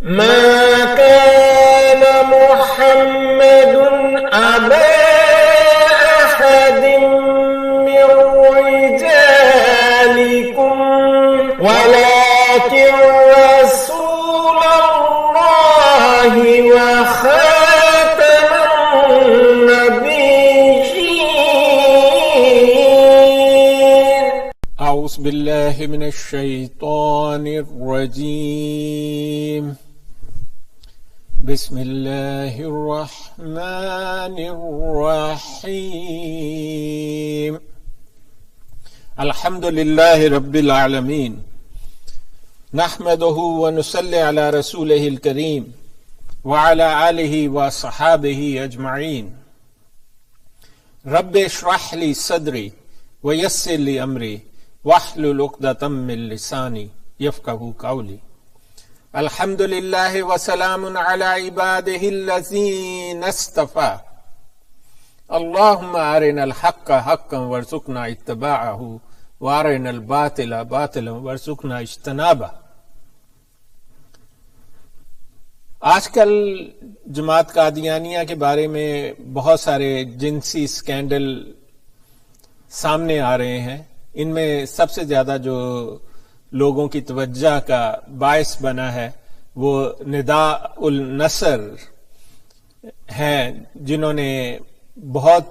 ما كان محمد أبا أحد من رجالكم ولكن رسول الله وخاتم النبيين. أعوذ بالله من الشيطان الرجيم. بسم الله الرحمن الرحيم. الحمد لله رب العالمين، نحمده ونصلي على رسوله الكريم وعلى آله وصحابه أجمعين. رب اشرح لي صدري ويسر لي أمري واحلل عقدة من لساني يفقهوا قولي. الحمد لله وسلام على عباده الذين اصطفى. اللهم أرنا الحق حقا وارزقنا اتباعه وأرنا الباطل باطلا وارزقنا اجتنابه. آج کل جماعت قادیانیہ کے بارے میں بہت سارے جنسی سکینڈل سامنے آ رہے ہیں. ان میں سب سے زیادہ جو لوگوں کی توجہ کا باعث بنا ہے وہ ندا النصر ہیں، جنہوں نے بہت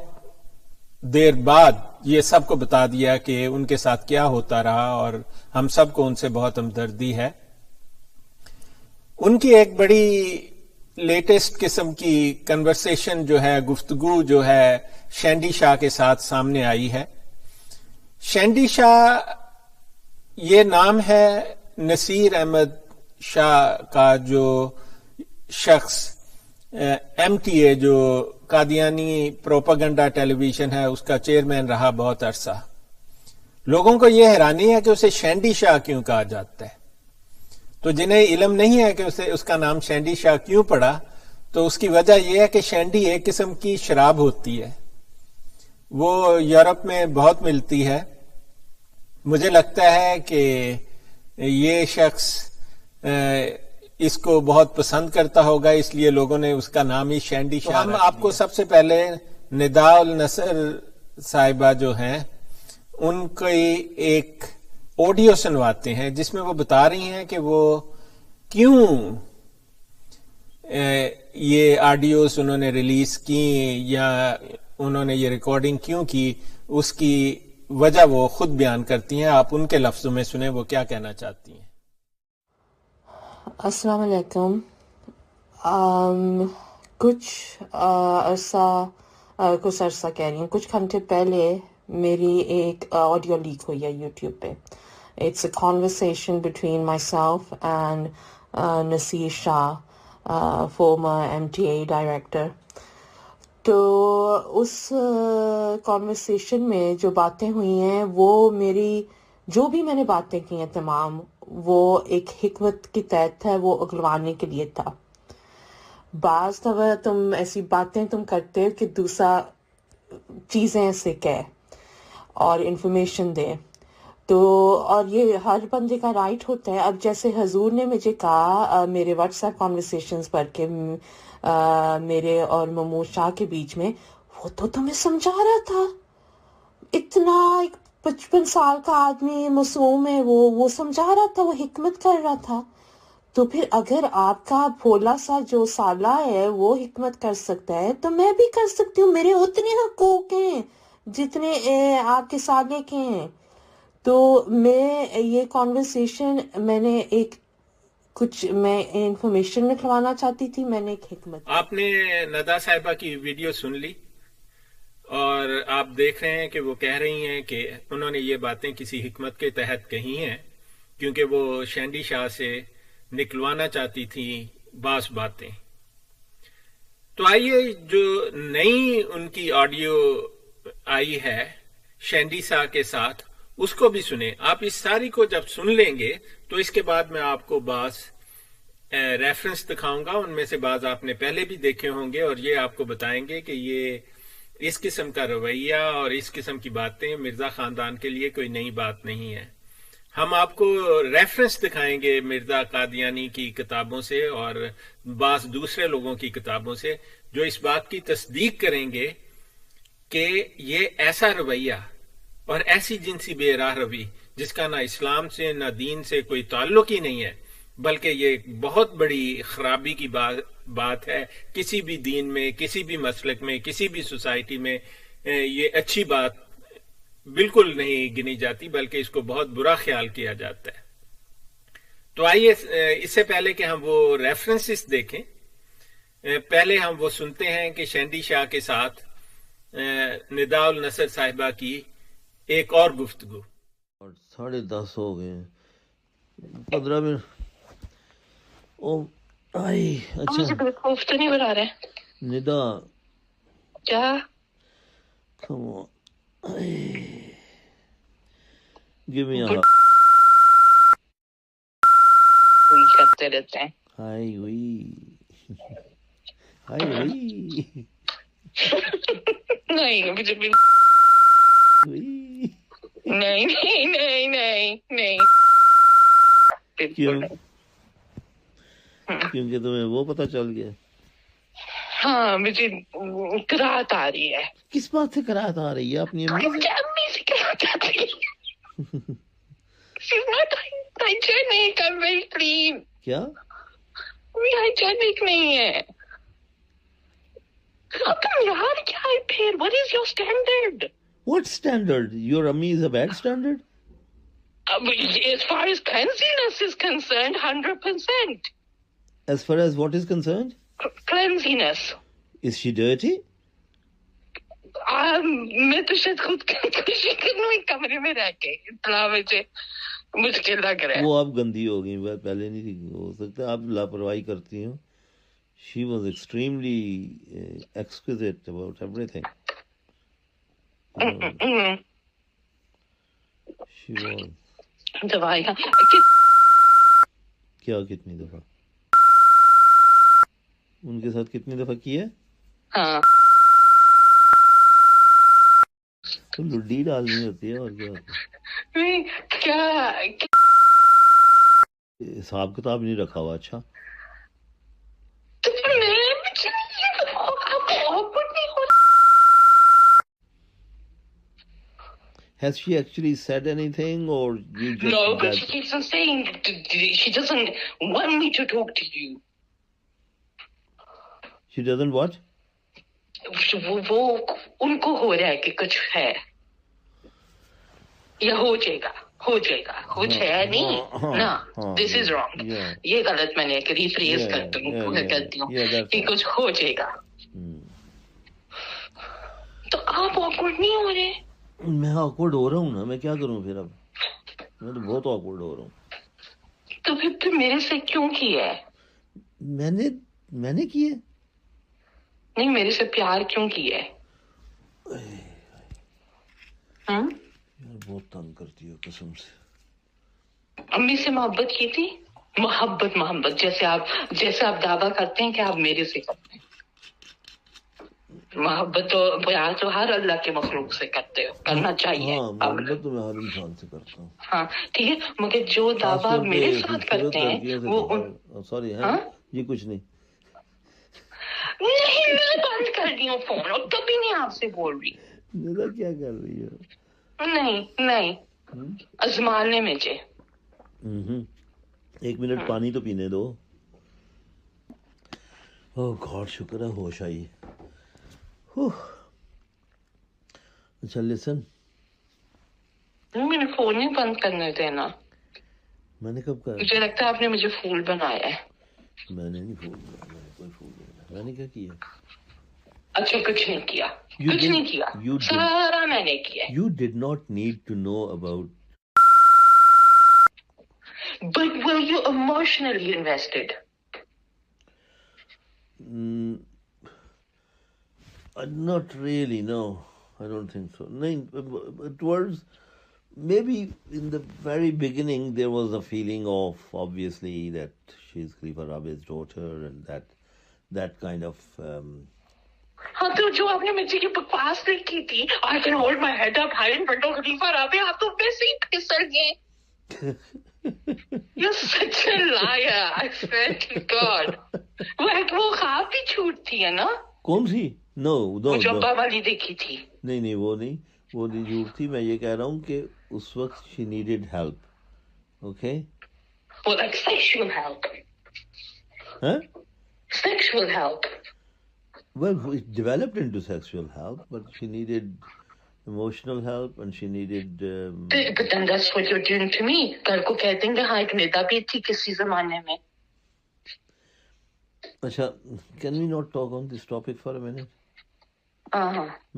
دیر بعد یہ سب کو بتا دیا کہ ان کے ساتھ کیا ہوتا رہا، اور ہم سب کو ان سے بہت ہمدردی ہے. ان کی ایک بڑی لیٹسٹ قسم کی کنورسیشن جو ہے، گفتگو جو ہے، شینڈی شاہ کے ساتھ سامنے آئی ہے. شینڈی شاہ یہ نام ہے نصیر احمد شاہ کا، جو شخص ایم ٹی اے جو قادیانی پروپیگنڈا ٹیلی ویژن ہے اس کا چیئرمین رہا بہت عرصہ. لوگوں کو یہ حیرانی ہے کہ اسے شینڈی شاہ کیوں کہا جاتا ہے. تو جنہیں علم نہیں ہے کہ اس کا نام شینڈی شاہ کیوں پڑا، تو اس کی وجہ یہ ہے کہ شینڈی ایک قسم کی شراب ہوتی ہے، وہ یورپ میں بہت ملتی ہے. مجھے لگتا ہے کہ یہ شخص اس کو بہت پسند کرتا ہوگا، اس لیے لوگوں نے اس کا نام ہی شینڈی شاہ. ہم آپ کو سب سے پہلے ندا النصر صاحبہ جو ہیں ان کی ایک آڈیو سنواتے ہیں جس میں وہ بتا رہی ہیں کہ وہ کیوں یہ آڈیوز انہوں نے ریلیز کی یا انہوں نے یہ ریکارڈنگ کیوں کی. اس کی وجہ وہ خود بیان کرتی ہیں. آپ ان کے لفظوں میں سنیں وہ کیا کہنا چاہتی ہیں. السلام علیکم. کچھ عرصہ کہہ رہی ہوں، کچھ گھنٹے پہلے میری ایک آڈیو لیک ہوئی ہے یوٹیوب پہ. It's a conversation between myself and Naseer Shah, former MTA director. تو اس کانورسیشن میں جو باتیں ہوئی ہیں، وہ میری جو بھی میں نے باتیں کی ہیں تمام، وہ ایک حکمت کے تحت ہے، وہ اگلوانے کے لیے تھا. بعض دفعہ تم ایسی باتیں تم کرتے ہو کہ دوسرا چیزیں ایسے کہے اور انفارمیشن دے، تو اور یہ ہر بندے کا رائٹ ہوتا ہے. اب جیسے حضور نے مجھے کہا میرے واٹس ایپ کانورسیشنز پر کہ میرے اور محمود شاہ کے بیچ میں، وہ تو تمہیں سمجھا رہا تھا. اتنا ایک 55 سال کا آدمی معصوم ہے، وہ سمجھا رہا تھا، وہ حکمت کر رہا تھا. تو پھر اگر آپ کا بھولا سا جو سالہ ہے وہ حکمت کر سکتا ہے تو میں بھی کر سکتی ہوں. میرے اتنے حقوق ہیں جتنے آپ کے سالے کے ہیں. تو میں یہ کانورسیشن میں نے میں انفارمیشن نکلوانا چاہتی تھی، میں نے ایک حکمت. آپ نے ندا صاحبہ کی ویڈیو سن لی اور آپ دیکھ رہے ہیں کہ وہ کہہ رہی ہیں کہ انہوں نے یہ باتیں کسی حکمت کے تحت کہی ہیں، کیونکہ وہ شینڈی شاہ سے نکلوانا چاہتی تھی بعض باتیں. تو آئیے جو نئی ان کی آڈیو آئی ہے شینڈی شاہ کے ساتھ اس کو بھی سنیں. آپ اس ساری کو جب سن لیں گے تو اس کے بعد میں آپ کو بعض ریفرنس دکھاؤں گا، ان میں سے بعض آپ نے پہلے بھی دیکھے ہوں گے، اور یہ آپ کو بتائیں گے کہ یہ اس قسم کا رویہ اور اس قسم کی باتیں مرزا خاندان کے لیے کوئی نئی بات نہیں ہے. ہم آپ کو ریفرنس دکھائیں گے مرزا قادیانی کی کتابوں سے اور بعض دوسرے لوگوں کی کتابوں سے جو اس بات کی تصدیق کریں گے کہ یہ ایسا رویہ اور ایسی جنسی بے راہ روی جس کا نہ اسلام سے نہ دین سے کوئی تعلق ہی نہیں ہے، بلکہ یہ ایک بہت بڑی خرابی کی بات ہے کسی بھی دین میں، کسی بھی مسلک میں، کسی بھی سوسائٹی میں یہ اچھی بات بالکل نہیں گنی جاتی، بلکہ اس کو بہت برا خیال کیا جاتا ہے۔ تو آئیے اس سے پہلے کہ ہم وہ ریفرنسز دیکھیں، پہلے ہم وہ سنتے ہیں کہ شینڈی شاہ کے ساتھ ندا النصر صاحبہ کی ایک اور گفتگو۔ اور 10:30 ہو گئے ہیں، 15 منٹ۔ او آئی اچھا مجھے بیوقوف تو نہیں بنا رہے ندا کیا؟ come on. Give me a hug. وہی کرتے رہتے ہیں۔ Hi, we. Hi, we. نہیں مجھے بھی We. نہیں نہیں نہیں نہیں نہیں کیوں؟ کیونکہ تمہیں وہ پتہ چل گیا؟ ہاں مجھے قرات آ رہی ہے۔ کس بات سے قرات آ رہی ہے؟ اپنی امی سے؟ مجھے امی سے قرات آ رہی ہے۔ She's not hygienic, I'm very clean. کیا؟ کوئی hygienic نہیں ہے۔ اب تم یار کیا ہے پھر؟ What is your standard? What standard? Your ammi is a bad standard? As far as cleanliness is concerned, 100%. As far as what is concerned? Cleanliness. Is she dirty? میں تو شاید خود خودکشی کروں کمرے میں رہ کے، اتنا مجھے مشکل لگ رہا ہے۔ وہ اب گندی ہو گئی، پہلے نہیں تھی، ہو سکتا ہے آپ لاپرواہی کرتی ہوں۔ She was extremely exquisite about everything. She was. دوائی کیا کتنی دفعہ؟ ان کے ساتھ کتنی دفعہ کی ہے؟ ہاں تو لڈی ڈالنی ہوتی ہے اور کیا ہوتا ہے؟ کیا حساب کتاب نہیں رکھا ہوا؟ اچھا Has she actually said anything or you just... No, but she keeps on saying she doesn't want me to talk to you. She doesn't what? وہ ان کو ہو رہا ہے کہ کچھ ہے یا ہو جائے گا، ہو جائے گا، کچھ ہے نہیں نا، دس از رانگ، یہ غلط میں نے ریفریز کرتی ہوں کہ کچھ ہو جائے گا۔ تو آپ آکورڈ نہیں ہو رہے؟ میں آکورڈ ہو رہا ہوں نا، میں کیا کروں پھر؟ اب میں تو بہت آکورڈ ہو رہا ہوں۔ تو پھر میرے سے کیوں کیا ہے؟ میں نے کیے نہیں، میرے سے پیار کیوں کیا ہے؟ یار بہت تنگ کرتی ہو قسم سے۔ امی سے محبت کی تھی؟ محبت جیسے آپ دعویٰ کرتے ہیں کہ آپ میرے سے کرتے ہیں۔ محبت تو پیار تو ہر اللہ کے مخلوق سے کرتے ہو، کرنا چاہیے۔ ہاں محبت تو میں ہر انسان سے کرتا ہوں۔ ہاں ٹھیک ہے، مگر جو دعویٰ میرے ساتھ کرتے ہیں وہ سوری یہ کچھ نہیں نہیں، میں بند کر دی ہوں فون اور کبھی نہیں آپ سے بول رہی۔ ندا کیا کر رہی ہے؟ نہیں ازمانے میں جے۔ 1 منٹ پانی تو پینے دو۔ اوہ گاڈ شکر ہے ہوش آئی۔ اچھا لسن، میں نے فون نہیں بند کرنے دینا۔ میں نے کب کہا؟ مجھے لگتا ہے آپ نے مجھے پھول بنایا ہے۔ میں نے نہیں پھول بنایا، میں نے کوئی پھول نہیں بنایا۔ میں نے کیا کیا؟ اچھا کچھ نہیں کیا، کچھ نہیں کیا، سارا میں نے کیا۔ You did not need to know about. But were you emotionally invested? Not really, no. I don't think so. Towards maybe in the very beginning there was a feeling of obviously that she's Khalifa Rabi's daughter and that kind of ہاں تو جو آپ نے مجھے یہ بکواس نہیں کی تھی I can hold my head up high in front of Khalifa Rabi، آپ تو ویسے ہی پھسل گئے۔ You're such a liar, I swear to God. وہ خواب بھی جھوٹ تھی ہے نا؟ کون سی؟ نو وہ جو ابا والی دیکھی تھی. نہیں وہ نہیں جھوٹ تھی. میں یہ کہہ رہا ہوں کہ اس وقت she needed help. Okay? Well, like sexual help. Huh? Sexual help. Well, it developed into sexual help, but she needed emotional help and she needed But then that's what you're doing to me. کل کو کہہ دیں گے ہاں ایک ندا بھی تھی کسی زمانے میں. اچھا, can we not talk on this topic for a minute?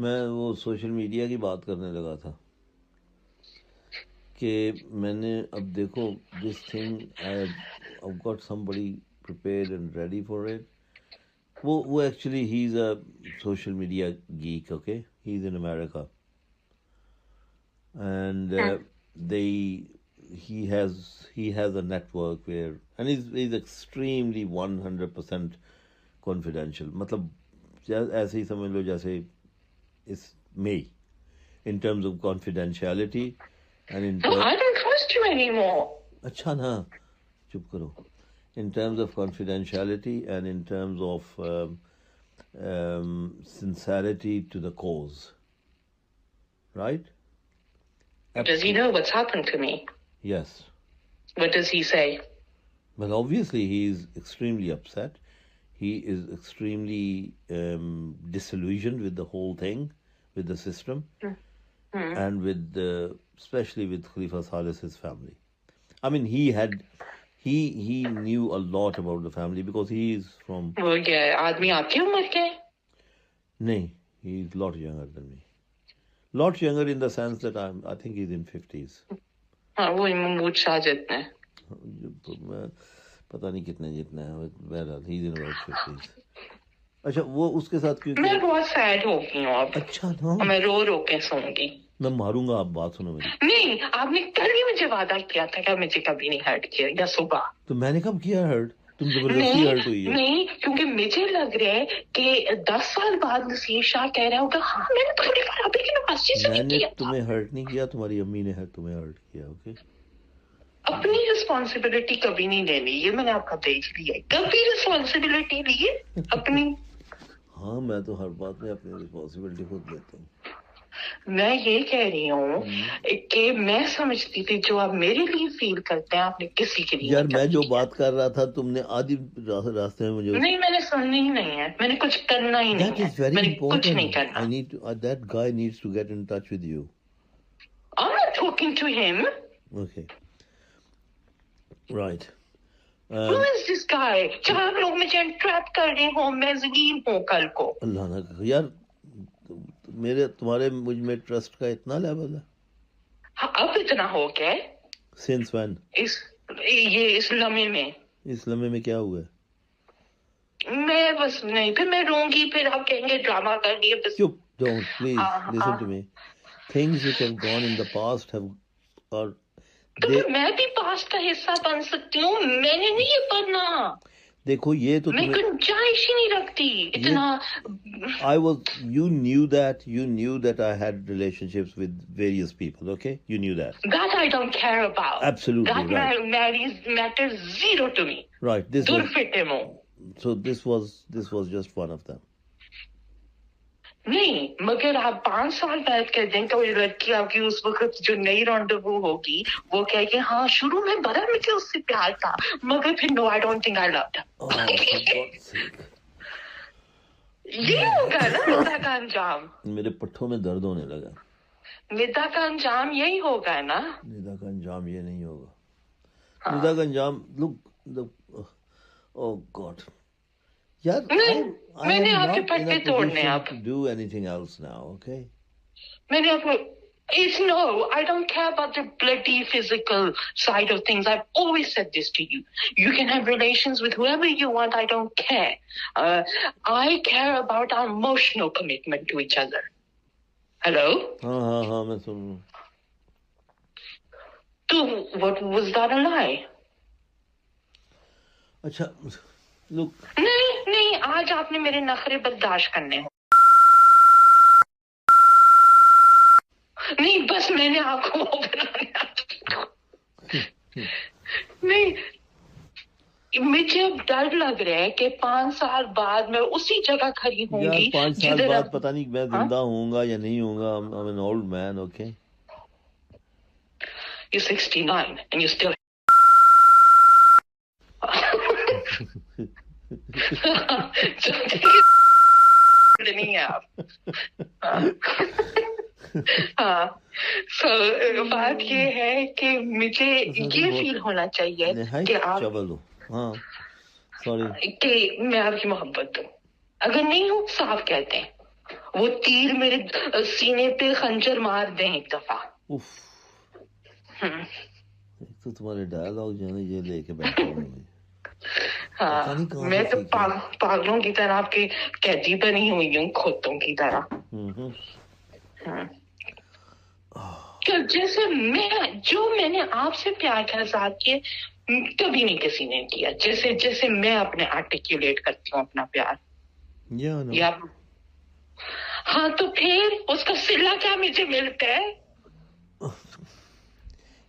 میں وہ سوشل میڈیا کی بات کرنے لگا تھا کہ میں نے اب دیکھو this thing I've got somebody prepared and ready for it. وہ actually he's a social media geek, okay? He's in America. And he has a network where, and he's extremely 100% confidential. مطلب ایسے ہی سمجھ لو جیسے اس میں in terms of confidentiality and in terms, I don't trust you anymore. اچھا نا چپ کرو. In terms of confidentiality and in terms of sincerity to the cause, right? Does he know what's happened to me? Yes. What does he say? Well, obviously he is extremely upset. He is extremely disillusioned with the whole thing, with the system, and with especially with Khalifa Salih's family. I mean, he knew a lot about the family because he is from. وہ کیا ہے آدمی آپ کی عمر کے؟ نہیں, he is a lot younger than me. Lot younger in the sense that I think he's in 50s. ہاں وہ محمود شاہ جتنے. پتہ نہیں کتنے جتنے ہیں, بہرحال he's in about 50s. اچھا وہ اس کے ساتھ کیوں؟ میں بہت سیڈ ہو گئی ہوں اب. اچھا نا, میں رو کے سوں گی. میں ماروں گا, آپ بات سنو میری. نہیں, آپ نے کل ہی مجھے وعدہ کیا تھا کہ مجھے کبھی نہیں ہرٹ کیا, یا صبح. تو میں نے کب کیا ہرٹ؟ تم زبردستی ہرٹ ہوئی ہے. نہیں, کیونکہ مجھے لگ رہا ہے کہ 10 سال بعد نصیر شاہ کہہ رہا ہوگا ہاں میں نے تھوڑی بار ابھی کی نمازی سے میں نے کیا تھا. تمہیں ہرٹ نہیں کیا, تمہاری امی نے تمہیں ہرٹ کیا. اوکے, اپنی رسپانسبلٹی کبھی نہیں لینی, یہ میں نے آپ کا دیکھ لیا ہے. کبھی رسپانسبلٹی لیے اپنی. ہاں میں تو ہر بات میں اپنی رسپانسبلٹی خود لیتا ہوں. میں یہ کہہ رہی ہوں کہ میں سمجھتی تھی جو آپ میرے لیے فیل کرتے ہیں آپ نے کسی کے لیے. یار میں جو بات کر رہا تھا تم نے آدھی راستے میں مجھے. نہیں, میں نے سننی ہی نہیں ہے, میں نے کچھ کرنا ہی نہیں ہے, میں نے کچھ نہیں کرنا. That guy needs to get in touch with you. I'm not talking to him. Okay. Right. Who is this guy? جہاں آپ لوگ مجھے انٹریپ کر رہے ہوں, میں ذلیل ہوں کل کو. اللہ نہ یار, تمہارے مجھ میں ٹرسٹ کا اتنا لیول ہے. اب اتنا ہو گیا. Since when? اس لمحے میں. اس لمحے میں کیا ہوا ہے؟ میں بس نہیں, پھر میں روں گی, پھر آپ کہیں گے ڈرامہ کر لیے. چپ, don't please listen to me. Things which have gone in the past are. تو میں بھی پاسٹ کا حصہ بن سکتی ہوں, میں نے نہیں یہ پڑھنا. دیکھو یہ تو میں گنجائش ہی نہیں رکھتی اتنا. you knew that I had relationships with various people, okay? You knew that. That I don't care about. Absolutely that right. matters zero to me. Right. So this was just one of them. نہیں, مگر آپ 5 سال بعد کہہ دیں کہ وہ لڑکی آپ کی اس وقت جو نئی رانڈوو ہوگی وہ کہے کہ ہاں شروع میں بڑا مجھے اس سے پیار تھا, مگر پھر no I don't think I loved her. یہ ہوگا نا ندا کا انجام. میرے پٹھوں میں درد ہونے لگا. ندا کا انجام یہی ہوگا نا. ندا کا انجام یہ نہیں ہوگا. ندا کا انجام oh God. یار میں نے آپ کے پٹے توڑنے اب. Do anything else now, okay? میں نے آپ کو no, I don't care about the bloody physical side of things. I've always said this to you. You can have relations with whoever you want. I don't care. I care about our emotional commitment to each other. Hello? ہاں میں سن رہا ہوں. تو what was that a lie? اچھا look. نہیں, آج آپ نے میرے نخرے برداشت کرنے ہوں. نہیں بس میں نے آپ کو نہیں مجھے اب ڈر لگ رہا ہے کہ 5 سال بعد میں اسی جگہ کھڑی ہوں یار گی 5 سال جدھر بعد اب پتہ نہیں میں زندہ ہوں گا یا نہیں ہوں گا. I'm an old man, okay. you're 69 and you're still نہیں ہے آپ. ہاں سو بات یہ ہے کہ مجھے یہ فیل ہونا چاہیے کہ آپ ہاں سوری کہ میں آپ کی محبت دوں. اگر نہیں ہوں صاف کہتے ہیں وہ تیر میرے سینے پہ خنجر مار دیں ایک دفعہ. ایک تو تمہارے ڈائلاگ جو ہے نا یہ لے کے بیٹھا ہوں میں. ہاں میں تو پاگلوں کی طرح آپ کی قیدی بنی ہوئی ہوں کھوتوں کی طرح. جیسے میں نے آپ سے پیار کا اظہار کیا کبھی نہیں کسی نے کیا جیسے میں اپنے آرٹیکولیٹ کرتی ہوں اپنا پیار. یا ہاں تو پھر اس کا صلہ کیا مجھے ملتا ہے؟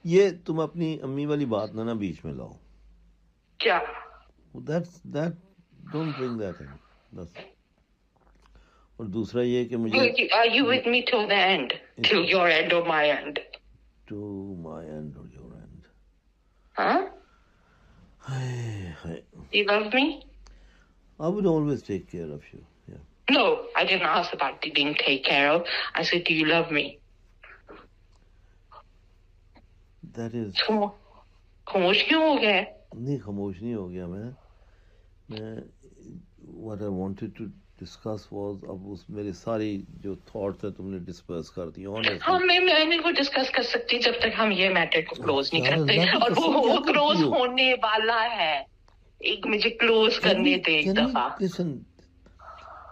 یہ تم اپنی امی والی بات نہ بیچ میں لاؤ. کیا ڈونٹ برنگ دیٹ ان بس. اور دوسرا یہ کہ مجھے Are you with me till the end? Till your end or my end? To my end or your end. Huh? Hey. You love me? I would always take care of you. Yeah. No, I didn't ask about being taken care of. I said, do you love me? That is. خاموش کیوں ہو گیا؟ نہیں خاموش نہیں ہو گیا میں what I wanted to discuss was اب اس میرے ساری جو تھاٹس ہیں تم نے ڈسپرس کر دی. ہاں میں نہیں کو ڈسکس کر سکتی جب تک ہم یہ میٹر کو کلوز نہیں کرتے اور وہ کلوز ہونے والا ہے. ایک مجھے کلوز کرنے دے ایک دفعہ. Listen,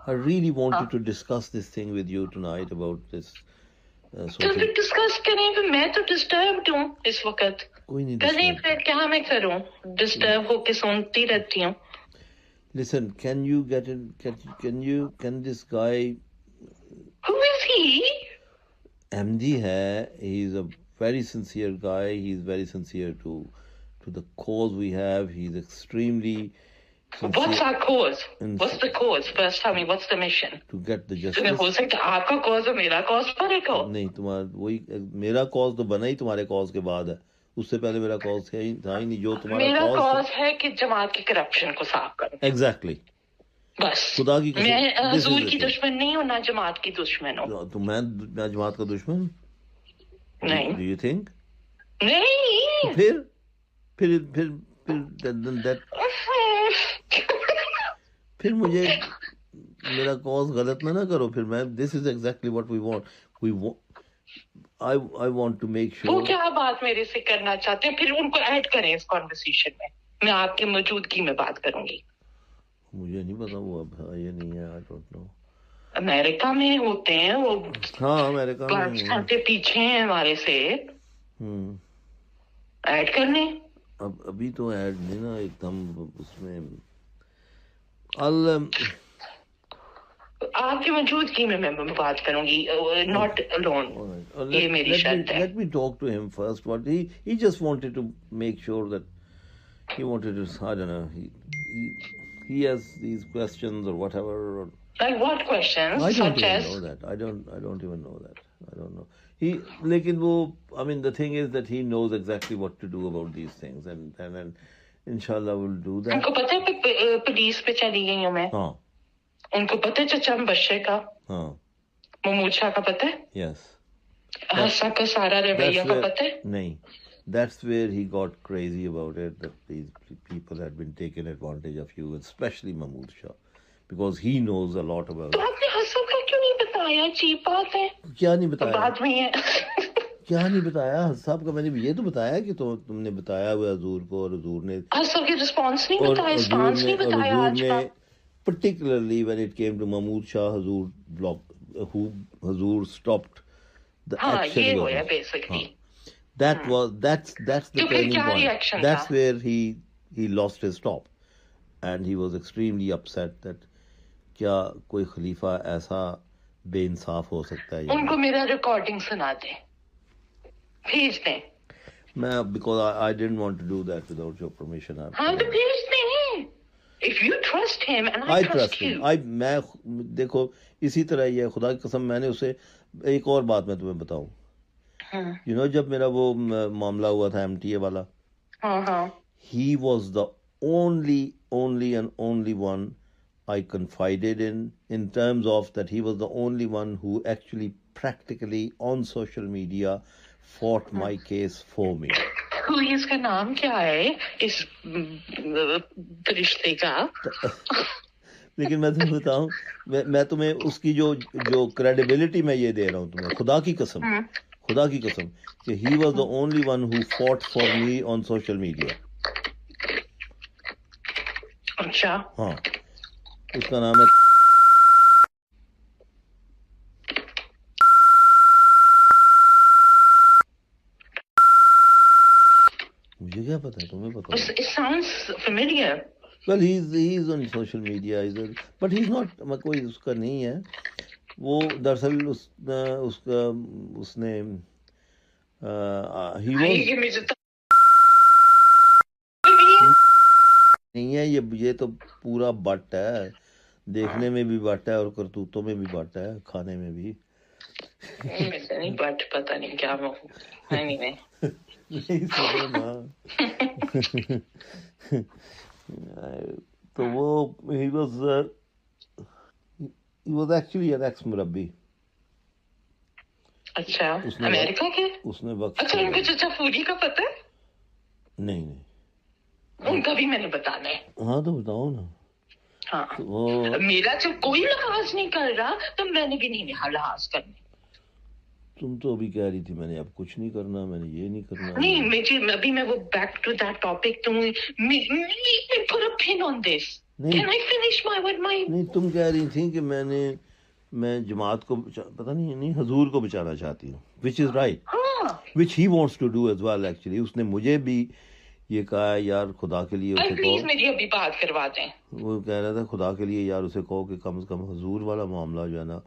I really wanted to discuss this thing with you tonight about this. تو ڈسکس کریں پھر میں تو ڈسٹربڈ ہوں اس وقت. کوئی نہیں کریں پھر کیا میں کروں ڈسٹرب ہو کے سنتی رہتی ہوں. Listen, can this guy Who is he? Ahmadi hai, he is a very sincere guy, he is very sincere to the cause we have, he is extremely sincere. What's our cause? What's the cause? First tell me, what's the mission? To get the justice. ہو سکتا آپ کا cause اور میرا cause فرق ہو. نہیں تمہارا وہی میرا کاز تو بنا ہی تمہارے کاز کے بعد ہے. اس سے پہلے میرا کاز تھا ہی نہیں. جو تمہارا میرا کاز ہے کہ جماعت کی کرپشن کو صاف کروں. ایگزیکٹلی. بس خدا کی قسم میں حضور کی دشمن نہیں ہوں نہ جماعت کی دشمن ہوں. تو میں جماعت کا دشمن نہیں. Do you think? نہیں. پھر پھر مجھے میرا کاز غلط نہ کرو. پھر میں this is exactly what we want. I want to make sure. وہ کیا بات میرے سے کرنا چاہتے ہیں پھر ان کو ایڈ کریں اس کانورسیشن میں آپ کی موجودگی میں بات کروں گی. مجھے نہیں پتا وہ اب یہ نہیں ہے. I don't know. امریکہ میں ہوتے ہیں وہ. ہاں امریکہ میں 5 گھنٹے پیچھے ہیں ہمارے سے. ایڈ کرنے ابھی تو ایڈ نہیں نا ایک دم اس میں. آپ کی موجودگی میں بات کروں گی. Not alone. یہ میری شرط ہے. Let me talk to him first. What he just wanted to make sure that he wanted to, I don't know, he has these questions or whatever. Like what questions? I don't Such even as? know that. I don't even know that. I don't know. Lekin wo, I mean, the thing is that he knows exactly what to do about these things, and inshallah we'll do that. ان کو پتہ ہے police پہ چلی گئی ہوں میں. ہاں. ان کو پتہ ہے چچا بشیر کا. ہاں. محمود شاہ کا پتہ ہے. Yes. حسا کا سارا رویہ کا پتہ ہے. نہیں. That's where he got crazy about it, that these people had been taking advantage of you, especially Mahmood Shah, because he knows a lot about it. تو آپ نے حسن کا کیوں نہیں بتایا؟ چیپ بات ہے. کیا نہیں بتایا؟ بعد میں ہے. کیا نہیں بتایا؟ صاحب کا میں نے یہ تو بتایا کہ تم نے بتایا ہوا حضور کو اور حضور نے حسن کی رسپانس نہیں بتایا، رسپانس نہیں بتایا آج کا. Particularly when it came to Mahmood Shah, Hazur stopped the action. یہ ہوا basically. That's the turning point. That's where he lost his stop, and he was extremely upset that کیا کوئی خلیفہ ایسا بے انصاف ہو سکتا ہے. ان کو میرا ریکارڈنگ سنا دیں، بھیج دیں. because I didn't want to do that without your permission. ہاں تو بھیجتے ہیں. If you trust him and I trust you. میں دیکھو اسی طرح یہ خدا کی قسم میں نے اسے ایک اور بات میں تمہیں بتاؤں. جب میرا وہ معاملہ ہوا تھا MTA والا, he was the only and only one I confided in terms of that he was the only one who actually practically on social media fought my case for me. اس کا نام کیا ہے اس رشتے کا؟ لیکن میں تمہیں بتاؤں, میں تمہیں اس کی جو کریڈیبلٹی میں یہ دے رہا ہوں تمہیں, خدا کی قسم کہ he was the only one who fought for me on social media. اچھا, ہاں, اس کا نام ہے مجھے کیا پتا ہے, تمہیں پتا ہے. It sounds familiar. Well, he's on social media, but he's not, کوئی اس کا نہیں ہے. وہ دراصل اس نے نہیں ہے, یہ تو پورا بٹ ہے, دیکھنے میں بھی بٹ ہے اور کرتوتوں میں بھی بٹ ہے, کھانے میں بھی. بٹ پتہ نہیں کیا نہیں تو وہ he was actually an ex-مربی. اچھا, امریکہ کے. اس نے وقت. اچھا, ان کو چچا پوری کا پتہ ہے؟ نہیں, ان کا بھی میں نے بتانا ہے. ہاں تو بتاؤ نا. ہاں, میرا جب کوئی لحاظ نہیں کر رہا تو میں نے بھی نہیں لحاظ کرنے. تم تو ابھی کہہ رہی تھی میں نے اب کچھ نہیں کرنا, میں نے یہ نہیں کرنا. نہیں, ابھی میں وہ بیک ٹو دیٹ ٹاپک. نہیں, تم کہہ رہی تھی کہ میں جماعت کو پتہ نہیں حضور کو بچانا چاہتی ہوں, which is right, which he wants to do as well actually. اس نے مجھے بھی یہ کہا ہے یار خدا کے لیے اسے پلیز میری ابھی بات کروا دیں. وہ کہہ رہا تھا خدا کے لیے یار اسے کہو کہ کم از کم حضور والا معاملہ جو ہے نا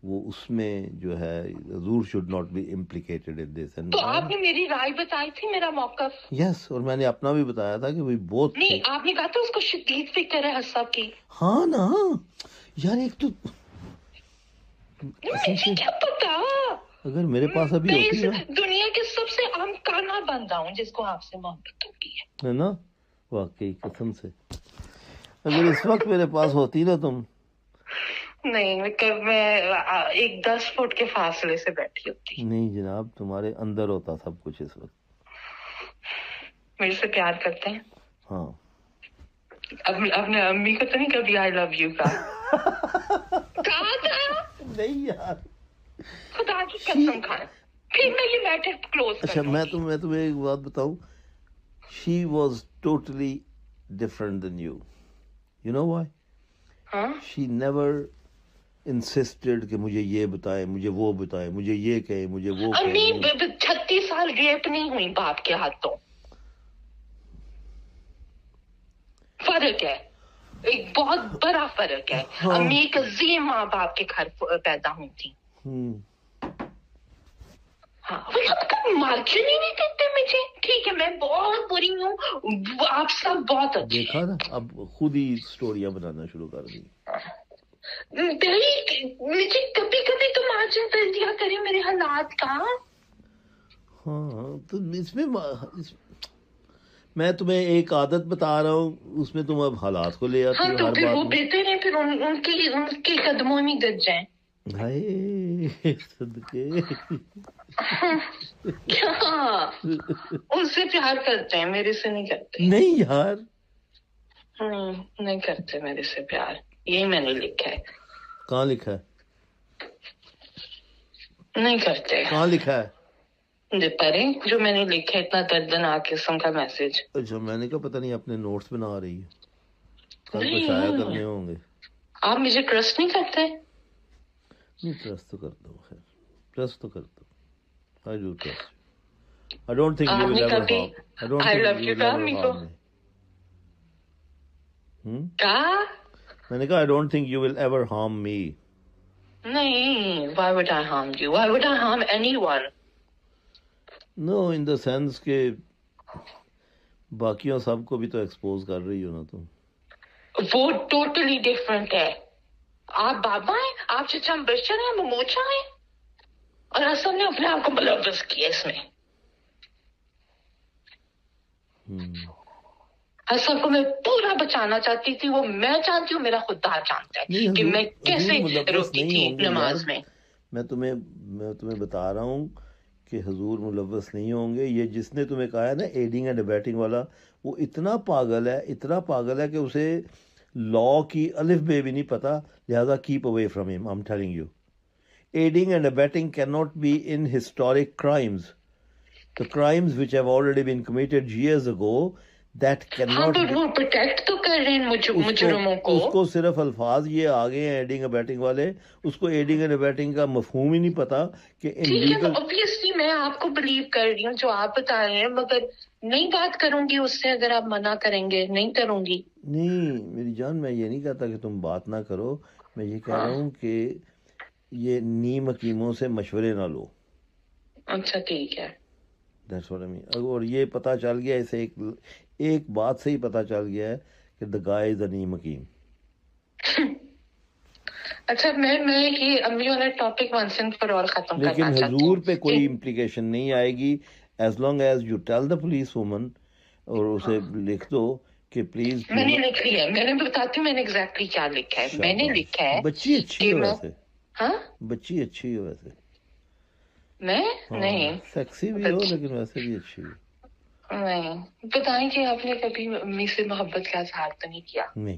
وہ اس میں جو ہے حضور should not be implicated in this. تو آپ نے میری رائے بتائی تھی, میرا موقف. یس, اور میں نے اپنا بھی بتایا تھا کہ وہی بہت. نہیں, آپ نے کہا تھا اس کو شدید فکر ہے حساب کی. ہاں نا یار, ایک تو مجھے کیا پتا, اگر میرے پاس ابھی ہوتی نا, دنیا کے سب سے عام کانا بندہ ہوں جس کو آپ سے محبت ہوتی ہے نا, واقعی قسم سے. اگر اس وقت میرے پاس ہوتی نا تم. نہیں, میں 10 فٹ کے فاصلے سے بیٹھی ہوتی. نہیں جناب, تمہارے اندر ہوتا سب کچھ اس وقت. میرے سے پیار کرتے ہیں. ہاں, اپنے امی کو تو نہیں کبھی آئی لو یو کہا تھا؟ نہیں یار, خدا کی قسم کھائے. پھر میں یہ میٹر کلوز. اچھا, میں تمہیں ایک بات بتاؤں. She was totally different than you. You know why? She never insisted کہ مجھے یہ بتائے, مجھے وہ بتائے, مجھے یہ کہے, مجھے وہ کہے. 36 سال ریپ نہیں ہوئی باپ کے ہاتھوں. فرق ہے, ایک بہت بڑا فرق ہے. امی ایک عظیم ماں باپ کے گھر پیدا ہوئی تھی. ہاں, مارجن ہی نہیں دیتے مجھے. ٹھیک ہے, میں بہت بری ہوں, آپ سب بہت اچھے. دیکھا نا, اب خود ہی اسٹوریاں بنانا شروع کر دی. مجھے کبھی کبھی تو مارجن کر دیا کرے میرے حالات کا. ہاں, تو اس میں تمہیں ایک عادت بتا رہا ہوں, اس میں تم اب حالات کو لے آتی ہو. ہاں, تو پھر وہ بہتر ہے, پھر ان کے قدموں میں گر جائیں. ہائے صدقے. ان سے پیار کرتے ہیں, میرے سے نہیں کرتے. نہیں یار, نہیں کرتے میرے سے پیار. یہی میں نے لکھا ہے. کہاں لکھا ہے؟ نہیں کرتے. کہاں لکھا ہے؟ پڑھیں جو میں نے لکھا ہے, اتنا دردناک قسم کا میسج. اچھا, میں نے کہا پتہ نہیں اپنے نوٹس بنا رہی ہے, کل کو شائع کرنے ہوں گے. آپ مجھے ٹرسٹ نہیں کرتے؟ نہیں, ٹرسٹ تو کرتا ہوں. خیر, ٹرسٹ تو کرتا ہوں. I do trust you. I don't think you will ever harm. I don't think you will ever harm me. کیا میں نے کہا I don't think you will ever harm me. نہیں, why would I harm you? Why would I harm anyone? No in the sense کہ باقیوں سب کو بھی تو ایکسپوز کر رہی ہو نا تم. وہ ٹوٹلی ڈفرنٹ ہے. آپ بابا ہیں, آپ چچا بشر ہیں, مموچا ہیں, اور اصل نے اپنے آپ کو ملوث کیا اس میں. اصل کو میں پورا بچانا چاہتی تھی, وہ میں جانتی ہوں, میرا خدا جانتا ہے کہ میں کیسے روتی تھی نماز میں. میں تمہیں بتا رہا ہوں کہ حضور ملوث نہیں ہوں گے. یہ جس نے تمہیں کہا ہے نا ایڈنگ اینڈ ابیٹنگ والا, وہ اتنا پاگل ہے کہ اسے لا کی الف بے بھی نہیں پتا, لہذا cap away from him. I am telling you, aiding and abetting cannot be in historic crimes. The crimes which have already been committed years ago, that cannot be. وہ پروٹیکٹ تو کر رہے ہیں مجرموں کو. اس کو صرف الفاظ یہ آگے ہیں ایڈنگ ابیٹنگ والے, اس کو ایڈنگ اینڈ ابیٹنگ کا مفہوم ہی نہیں پتا کہ obviously میں آپ کو بلیو کر رہی ہوں جو آپ بتا رہے ہیں, مگر نہیں بات کروں گی اس سے اگر آپ منع کریں گے. نہیں کروں گی. نہیں میری جان, میں یہ نہیں کہتا کہ تم بات نہ کرو, میں یہ کہہ رہا ہوں کہ یہ نیم حکیموں سے مشورے نہ لو. اچھا ٹھیک ہے. That's what I mean. اور یہ پتا چل گیا, اسے ایک بات سے ہی پتا چل گیا ہے کہ the guy is a نیم حکیم. اچھا میں یہ امی والا topic once and for all ختم کرنا چاہتی ہوں. لیکن حضور پہ کوئی امپلیکیشن نہیں آئے گی as long as you tell the police woman, اور اسے لکھ دو کہ پلیز. میں نے لکھ لیا, میں نے بتاتی ہوں میں نے ایگزیکٹلی کیا لکھا ہے. میں نے لکھا ہے بچی اچھی ہو ویسے. ہاں بچی اچھی ہو ویسے. میں نہیں سیکسی بھی ہو لیکن ویسے بھی اچھی ہو. نہیں بتائیں کہ آپ نے کبھی امی سے محبت کا اظہار تو نہیں کیا؟ نہیں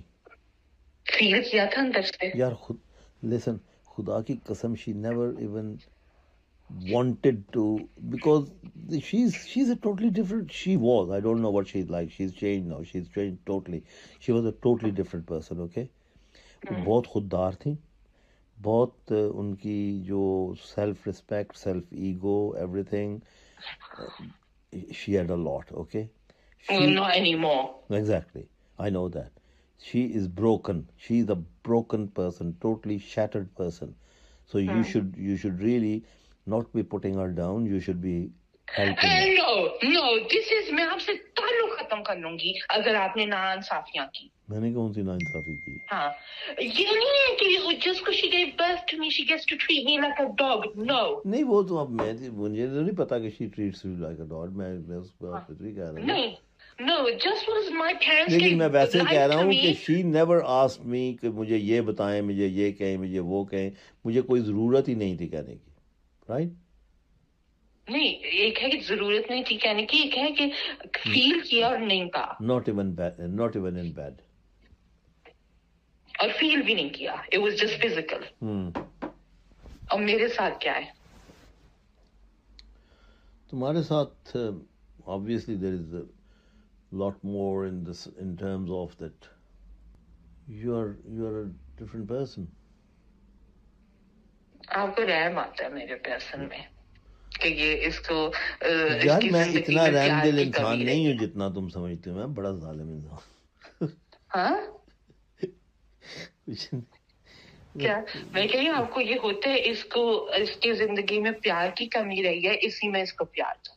فیل کیا تھا اندر سے؟ یار خود listen, خدا کی قسم, she never even wanted to, because she's a totally different, she was, I don't know what she's like, she's changed now, she's changed totally, she was a totally different person. Okay, بہت خوددار تھیں, بہت ان کی جو self respect, self ego, every thing, she had a lot. Okay, not anymore. Exactly, I know that. She is broken. She is a broken person, totally shattered person. So you should really not be putting her down. You should be helping her. No, this is, میں آپ سے تعلق ختم کر لوں گی اگر آپ نے ناانصافیاں کی. میں نے کون سی ناانصافی کی؟ ہاں یہ نہیں ہے کہ just because she gave birth to me she gets to treat me like a dog. No. نہیں وہ تو اب مجھے نہیں پتا کہ she treats you like a dog. میں اس بات پہ کہہ رہا ہوں. نہیں No, just was my parents. لیکن میں ویسے کہہ رہا ہوں کہ she never asked me کہ مجھے یہ بتائیں, مجھے یہ کہیں, مجھے وہ کہیں, مجھے کوئی ضرورت ہی نہیں تھی کہنے کی. رائٹ نہیں, ایک ہے کہ ضرورت نہیں تھی کہنے کی, ایک ہے کہ فیل کیا اور نہیں کہا. not even in bed. اور فیل بھی نہیں کیا. It was just physical. اور میرے ساتھ کیا ہے؟ تمہارے ساتھ obviously there is a lot more in this, in terms of that you are a different person. آپ کو رحم آتا ہے میرے پرسن میں کہ یہ اس کو یار میں اتنا رحم دل انسان نہیں ہوں جتنا تم سمجھتے ہو. میں بڑا ظالم انسان. ہاں کیا میں کہی آپ کو یہ ہوتا ہے, اس کو اس کی زندگی میں پیار کی کمی رہی ہے, اسی میں اس کو پیار تھا.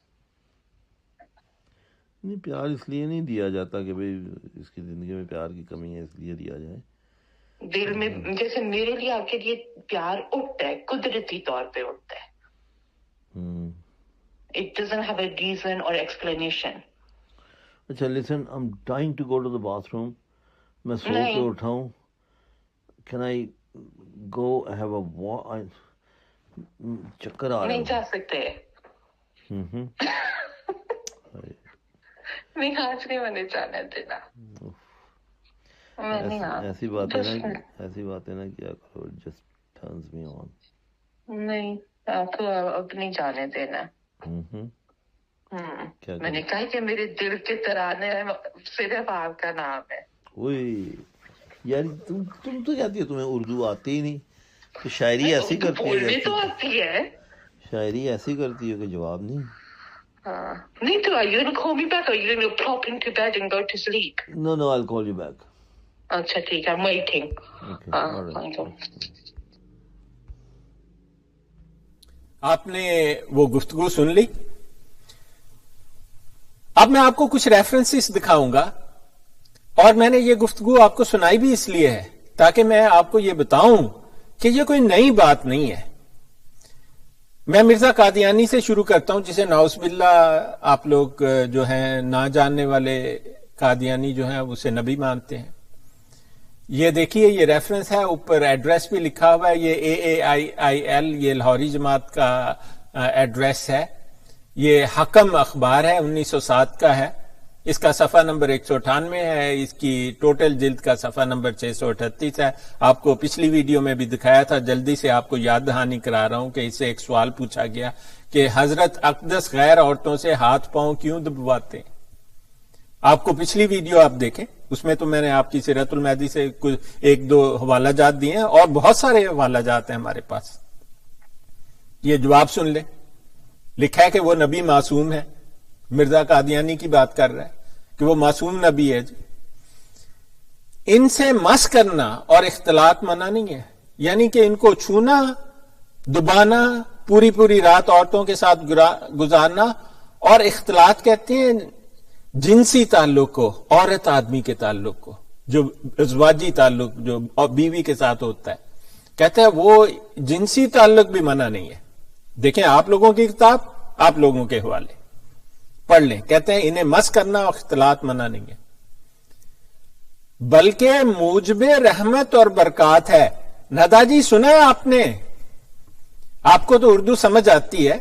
نہیں پیار اس لیے نہیں دیا جاتا کہ بھئی اس کی زندگی میں پیار کی کمی ہے اس لیے دیا جائے. دل میں جیسے میرے لیے آپ کے لیے پیار اٹھتا ہے, قدرتی طور پہ اٹھتا ہے. It doesn't have a reason or explanation. اچھا listen, I'm dying to go to the bathroom. میں سو کے اٹھاؤں. Can I go have a walk? چکر آ رہا ہے. نہیں جا سکتے. نہیں آج نہیں میں نے جانا دینا. ایسی بات ہے نا کیا کرو, just turns me on. نہیں آپ کو اب نہیں جانے دینا. میں نے کہا کہ میرے دل کے ترانے صرف آپ کا نام ہے. وہی یار تم تو کہتی ہو تمہیں اردو آتی ہی نہیں, تو شاعری ایسی کرتی ہے. تو آتی ہے شاعری ایسی کرتی ہو کہ جواب نہیں. نہیں تو are you going to call me back or are you going to pop into bed and go to sleep? No, I'll call you back. اچھا ٹھیک ہے, I'm waiting. آپ نے وہ گفتگو سن لی اب میں آپ کو کچھ ریفرنسز دکھاؤں گا، اور میں نے یہ گفتگو آپ کو سنائی بھی اس لیے ہے تاکہ میں آپ کو یہ بتاؤں کہ یہ کوئی نئی بات نہیں ہے۔ میں مرزا قادیانی سے شروع کرتا ہوں، جسے نعوذ باللہ آپ لوگ جو ہیں نہ جاننے والے قادیانی جو ہیں اسے نبی مانتے ہیں۔ یہ دیکھیے، یہ ریفرنس ہے، اوپر ایڈریس بھی لکھا ہوا ہے، یہ AAIIL، یہ لاہوری جماعت کا ایڈریس ہے۔ یہ حکم اخبار ہے، 1907 کا ہے، اس کا صفحہ نمبر 198 ہے، اس کی ٹوٹل جلد کا صفحہ نمبر 638 ہے۔ آپ کو پچھلی ویڈیو میں بھی دکھایا تھا، جلدی سے آپ کو یاد دہانی کرا رہا ہوں کہ اس سے ایک سوال پوچھا گیا کہ حضرت اقدس غیر عورتوں سے ہاتھ پاؤں کیوں دبواتے ہیں؟ آپ کو پچھلی ویڈیو آپ دیکھیں، اس میں تو میں نے آپ کی سیرت المہدی سے ایک دو حوالہ جات دیے ہیں، اور بہت سارے حوالہ جات ہیں ہمارے پاس۔ یہ جواب سن لیں، لکھا ہے کہ وہ نبی معصوم ہے۔ مرزا قادیانی کی بات کر رہا ہے کہ وہ معصوم نبی ہے۔ ان سے مس کرنا اور اختلاط منع نہیں ہے، یعنی کہ ان کو چھونا، دبانا، پوری پوری رات عورتوں کے ساتھ گزارنا، اور اختلاط کہتے ہیں جنسی تعلق کو، عورت آدمی کے تعلق کو، جو ازواجی تعلق جو بیوی کے ساتھ ہوتا ہے، کہتے ہیں وہ جنسی تعلق بھی منع نہیں ہے۔ دیکھیں آپ لوگوں کی کتاب، آپ لوگوں کے حوالے پڑھ لیں، کہتے ہیں انہیں مس کرنا اور اختلاط منع نہیں ہے، بلکہ موجب رحمت اور برکات ہے۔ ندا جی سنا ہے آپ نے؟ آپ کو تو اردو سمجھ آتی ہے۔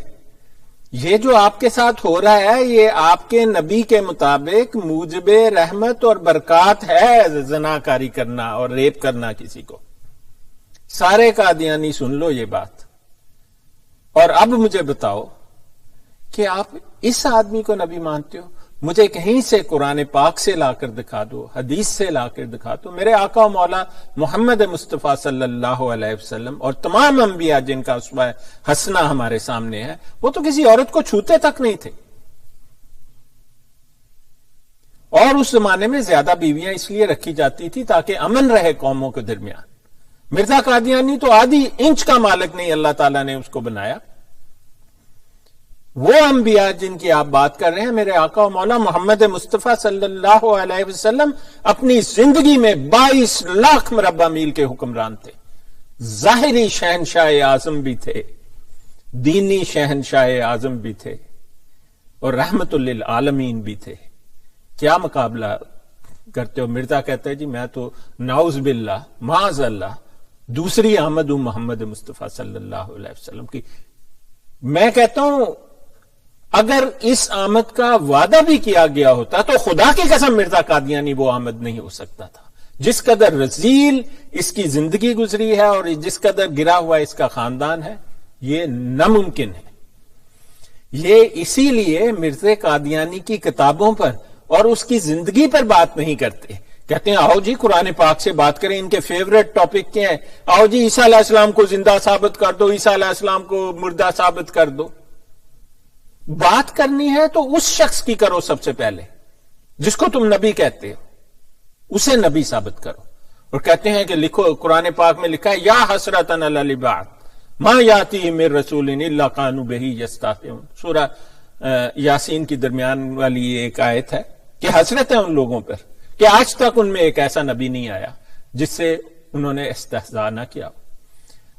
یہ جو آپ کے ساتھ ہو رہا ہے یہ آپ کے نبی کے مطابق موجب رحمت اور برکات ہے، زناکاری کرنا اور ریپ کرنا کسی کو۔ سارے قادیانی سن لو یہ بات، اور اب مجھے بتاؤ کہ آپ اس آدمی کو نبی مانتے ہو؟ مجھے کہیں سے قرآن پاک سے لا کر دکھا دو، حدیث سے لا کر دکھا دو۔ میرے آقا و مولا محمد مصطفیٰ صلی اللہ علیہ وسلم اور تمام انبیاء جن کا اسوہ حسنہ ہمارے سامنے ہے، وہ تو کسی عورت کو چھوتے تک نہیں تھے۔ اور اس زمانے میں زیادہ بیویاں اس لیے رکھی جاتی تھی تاکہ امن رہے قوموں کے درمیان۔ مرزا قادیانی تو آدھی انچ کا مالک نہیں اللہ تعالیٰ نے اس کو بنایا۔ وہ انبیاء جن کی آپ بات کر رہے ہیں، میرے آقا و مولا محمد مصطفیٰ صلی اللہ علیہ وسلم اپنی زندگی میں 22 لاکھ مربع میل کے حکمران تھے، ظاہری شہنشاہ اعظم بھی تھے، دینی شہنشاہ اعظم بھی تھے، اور رحمت للعالمین بھی تھے۔ کیا مقابلہ کرتے ہو؟ مرزا کہتا ہے جی میں تو نعوذ باللہ معاذ اللہ دوسری آمد ہوں محمد مصطفیٰ صلی اللہ علیہ وسلم کی۔ میں کہتا ہوں اگر اس آمد کا وعدہ بھی کیا گیا ہوتا تو خدا کی قسم مرزا قادیانی وہ آمد نہیں ہو سکتا تھا۔ جس قدر رذیل اس کی زندگی گزری ہے اور جس قدر گرا ہوا اس کا خاندان ہے، یہ ناممکن ہے۔ یہ اسی لیے مرزا قادیانی کی کتابوں پر اور اس کی زندگی پر بات نہیں کرتے، کہتے ہیں آؤ جی قرآن پاک سے بات کریں۔ ان کے فیوریٹ ٹاپک کیا ہے؟ آؤ جی عیسیٰ علیہ السلام کو زندہ ثابت کر دو، عیسیٰ علیہ السلام کو مردہ ثابت کر دو۔ بات کرنی ہے تو اس شخص کی کرو سب سے پہلے جس کو تم نبی کہتے ہو، اسے نبی ثابت کرو۔ اور کہتے ہیں کہ لکھو، قرآن پاک میں لکھا ہے یا حسرتن علی العباد ما یاتیہم من رسول الا کانوا بہ یستہزئون۔ سورہ یاسین کی درمیان والی یہ ایک آیت ہے کہ حسرت ہے ان لوگوں پر کہ آج تک ان میں ایک ایسا نبی نہیں آیا جس سے انہوں نے استہزاء نہ کیا۔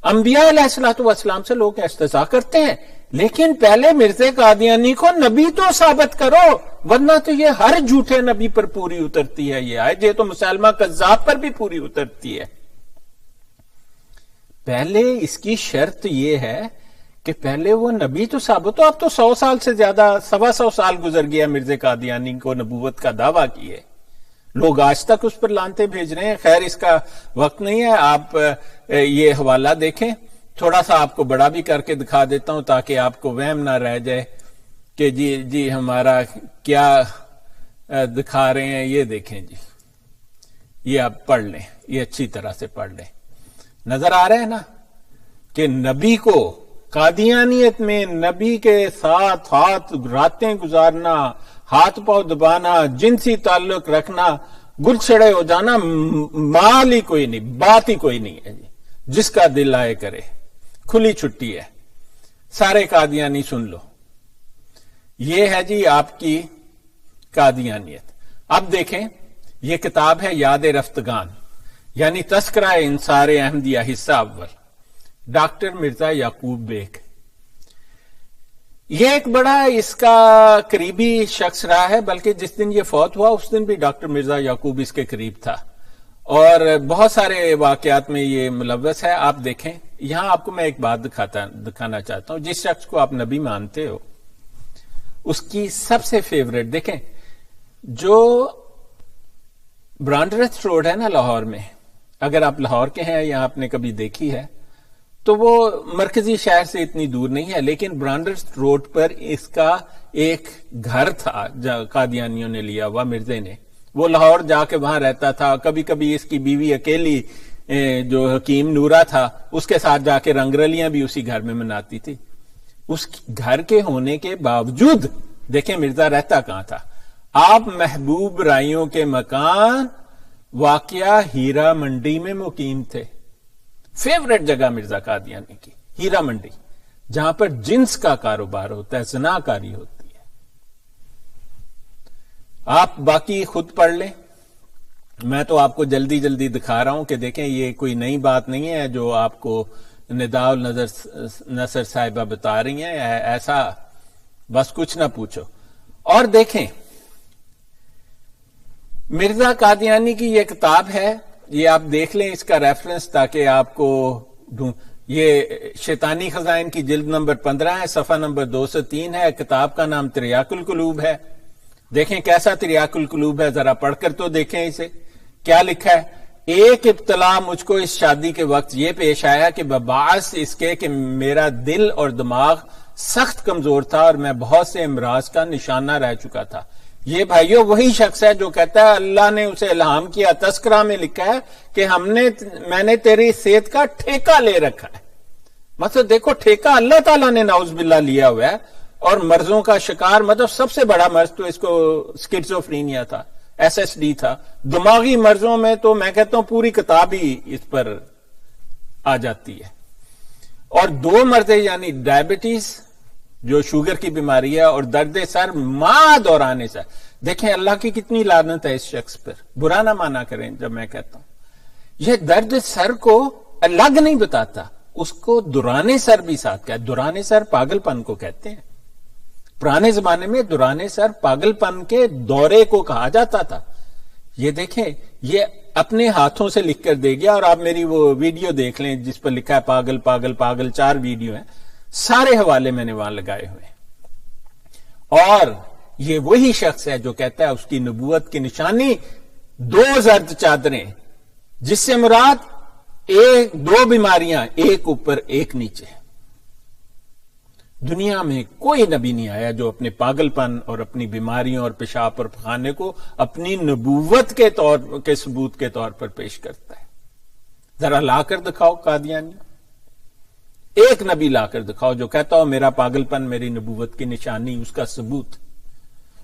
انبیاء علیہ الصلوۃ والسلام سے لوگ استہزاء کرتے ہیں، لیکن پہلے مرزا قادیانی کو نبی تو ثابت کرو، ورنہ تو یہ ہر جھوٹے نبی پر پوری اترتی ہے۔ یہ آیت یہ تو مسلمہ کذاب پر بھی پوری اترتی ہے۔ پہلے اس کی شرط یہ ہے کہ پہلے وہ نبی تو ثابت ہو۔ اب تو 100 سال سے زیادہ، 125 سال گزر گیا مرزا قادیانی کو نبوت کا دعویٰ کیے، لوگ آج تک اس پر لانتے بھیج رہے ہیں۔ خیر اس کا وقت نہیں ہے، آپ یہ حوالہ دیکھیں، تھوڑا سا آپ کو بڑا بھی کر کے دکھا دیتا ہوں تاکہ آپ کو وہم نہ رہ جائے کہ جی ہمارا کیا دکھا رہے ہیں۔ یہ دیکھیں جی، یہ آپ پڑھ لیں، یہ اچھی طرح سے پڑھ لیں۔ نظر آ رہا ہے نا کہ نبی کو قادیانیت میں نبی کے ساتھ ہاتھ راتیں گزارنا، ہاتھ پاؤں دبانا، جنسی تعلق رکھنا، گل چھڑے ہو جانا، مال ہی کوئی نہیں، بات ہی کوئی نہیں ہے جی، جس کا دل آئے کرے، کھلی چھٹی ہے۔ سارے قادیانی سن لو، یہ ہے جی آپ کی قادیانیت. اب دیکھیں یہ کتاب ہے یاد رفتگان یعنی تذکرہ انصار احمدیہ حصہ اول، ڈاکٹر مرزا یعقوب بیگ. یہ ایک بڑا اس کا قریبی شخص رہا ہے، بلکہ جس دن یہ فوت ہوا اس دن بھی ڈاکٹر مرزا یعقوب اس کے قریب تھا اور بہت سارے واقعات میں یہ ملوث ہے. آپ دیکھیں یہاں آپ کو میں ایک بات دکھانا چاہتا ہوں. جس شخص کو آپ نبی مانتے ہو اس کی سب سے فیوریٹ دیکھیں، جو برانڈرتھ روڈ ہے نا لاہور میں، اگر آپ لاہور کے ہیں یا آپ نے کبھی دیکھی ہے تو وہ مرکزی شہر سے اتنی دور نہیں ہے، لیکن برانڈرتھ روڈ پر اس کا ایک گھر تھا قادیانیوں نے لیا ہوا، مرزے نے. وہ لاہور جا کے وہاں رہتا تھا. کبھی کبھی اس کی بیوی اکیلی جو حکیم نورا تھا اس کے ساتھ جا کے رنگرلیاں بھی اسی گھر میں مناتی تھی. اس گھر کے ہونے کے باوجود دیکھیں مرزا رہتا کہاں تھا. آپ محبوب رائیوں کے مکان واقعہ ہیرا منڈی میں مقیم تھے. فیوریٹ جگہ مرزا قادیانی کی ہیرا منڈی، جہاں پر جنس کا کاروبار ہوتا ہے، زنا کاری ہوتی ہے. آپ باقی خود پڑھ لیں، میں تو آپ کو جلدی جلدی دکھا رہا ہوں کہ دیکھیں یہ کوئی نئی بات نہیں ہے جو آپ کو ندا ال نصر صاحبہ بتا رہی ہیں. ایسا بس کچھ نہ پوچھو. اور دیکھیں مرزا قادیانی کی یہ کتاب ہے، یہ آپ دیکھ لیں اس کا ریفرنس تاکہ آپ کو یہ شیطانی خزائن کی جلد نمبر 15 ہے، صفحہ نمبر 203 ہے. کتاب کا نام تریاق القلوب ہے. دیکھیں کیسا تریاق القلوب ہے، ذرا پڑھ کر تو دیکھیں اسے. کیا لکھا ہے؟ ایک ابتلا مجھ کو اس شادی کے وقت یہ پیش آیا کہ بباعث اس کے کہ میرا دل اور دماغ سخت کمزور تھا اور میں بہت سے امراض کا نشانہ رہ چکا تھا. یہ بھائیو وہی شخص ہے جو کہتا ہے اللہ نے اسے الہام کیا، تذکرہ میں لکھا ہے کہ میں نے تیری صحت کا ٹھیکہ لے رکھا ہے. مطلب دیکھو ٹھیکہ اللہ تعالیٰ نے نعوذ باللہ لیا ہوا ہے. اور مرضوں کا شکار، مطلب سب سے بڑا مرض تو اس کو سکیزوفرینیا تھا، SSD تھا. دماغی مرضوں میں تو میں کہتا ہوں پوری کتاب ہی اس پر آ جاتی ہے. اور 2 مرض یعنی ڈائبٹیز جو شوگر کی بیماری ہے اور درد سر ماں دوران سر. دیکھیں اللہ کی کتنی لعنت ہے اس شخص پر. برا نہ مانا کریں جب میں کہتا ہوں. یہ درد سر کو الگ نہیں بتاتا، اس کو دوران سر بھی ساتھ کہا. دوران سر پاگل پن کو کہتے ہیں. پرانے زمانے میں دوران سر پاگل پن کے دورے کو کہا جاتا تھا. یہ دیکھیں یہ اپنے ہاتھوں سے لکھ کر دے گیا. اور آپ میری وہ ویڈیو دیکھ لیں جس پر لکھا ہے پاگل پاگل پاگل، 4 ویڈیو ہیں، سارے حوالے میں نے وہاں لگائے ہوئے. اور یہ وہی شخص ہے جو کہتا ہے اس کی نبوت کی نشانی 2 زرد چادریں، جس سے مراد 2 بیماریاں، ایک اوپر ایک نیچے. دنیا میں کوئی نبی نہیں آیا جو اپنے پاگل پن اور اپنی بیماریوں اور پیشاب اور پخانے کو اپنی نبوت کے ثبوت کے طور پر پیش کرتا ہے. ذرا لا کر دکھاؤ قادیانی، ایک نبی لا کر دکھاؤ جو کہتا ہو میرا پاگل پن میری نبوت کی نشانی، اس کا ثبوت.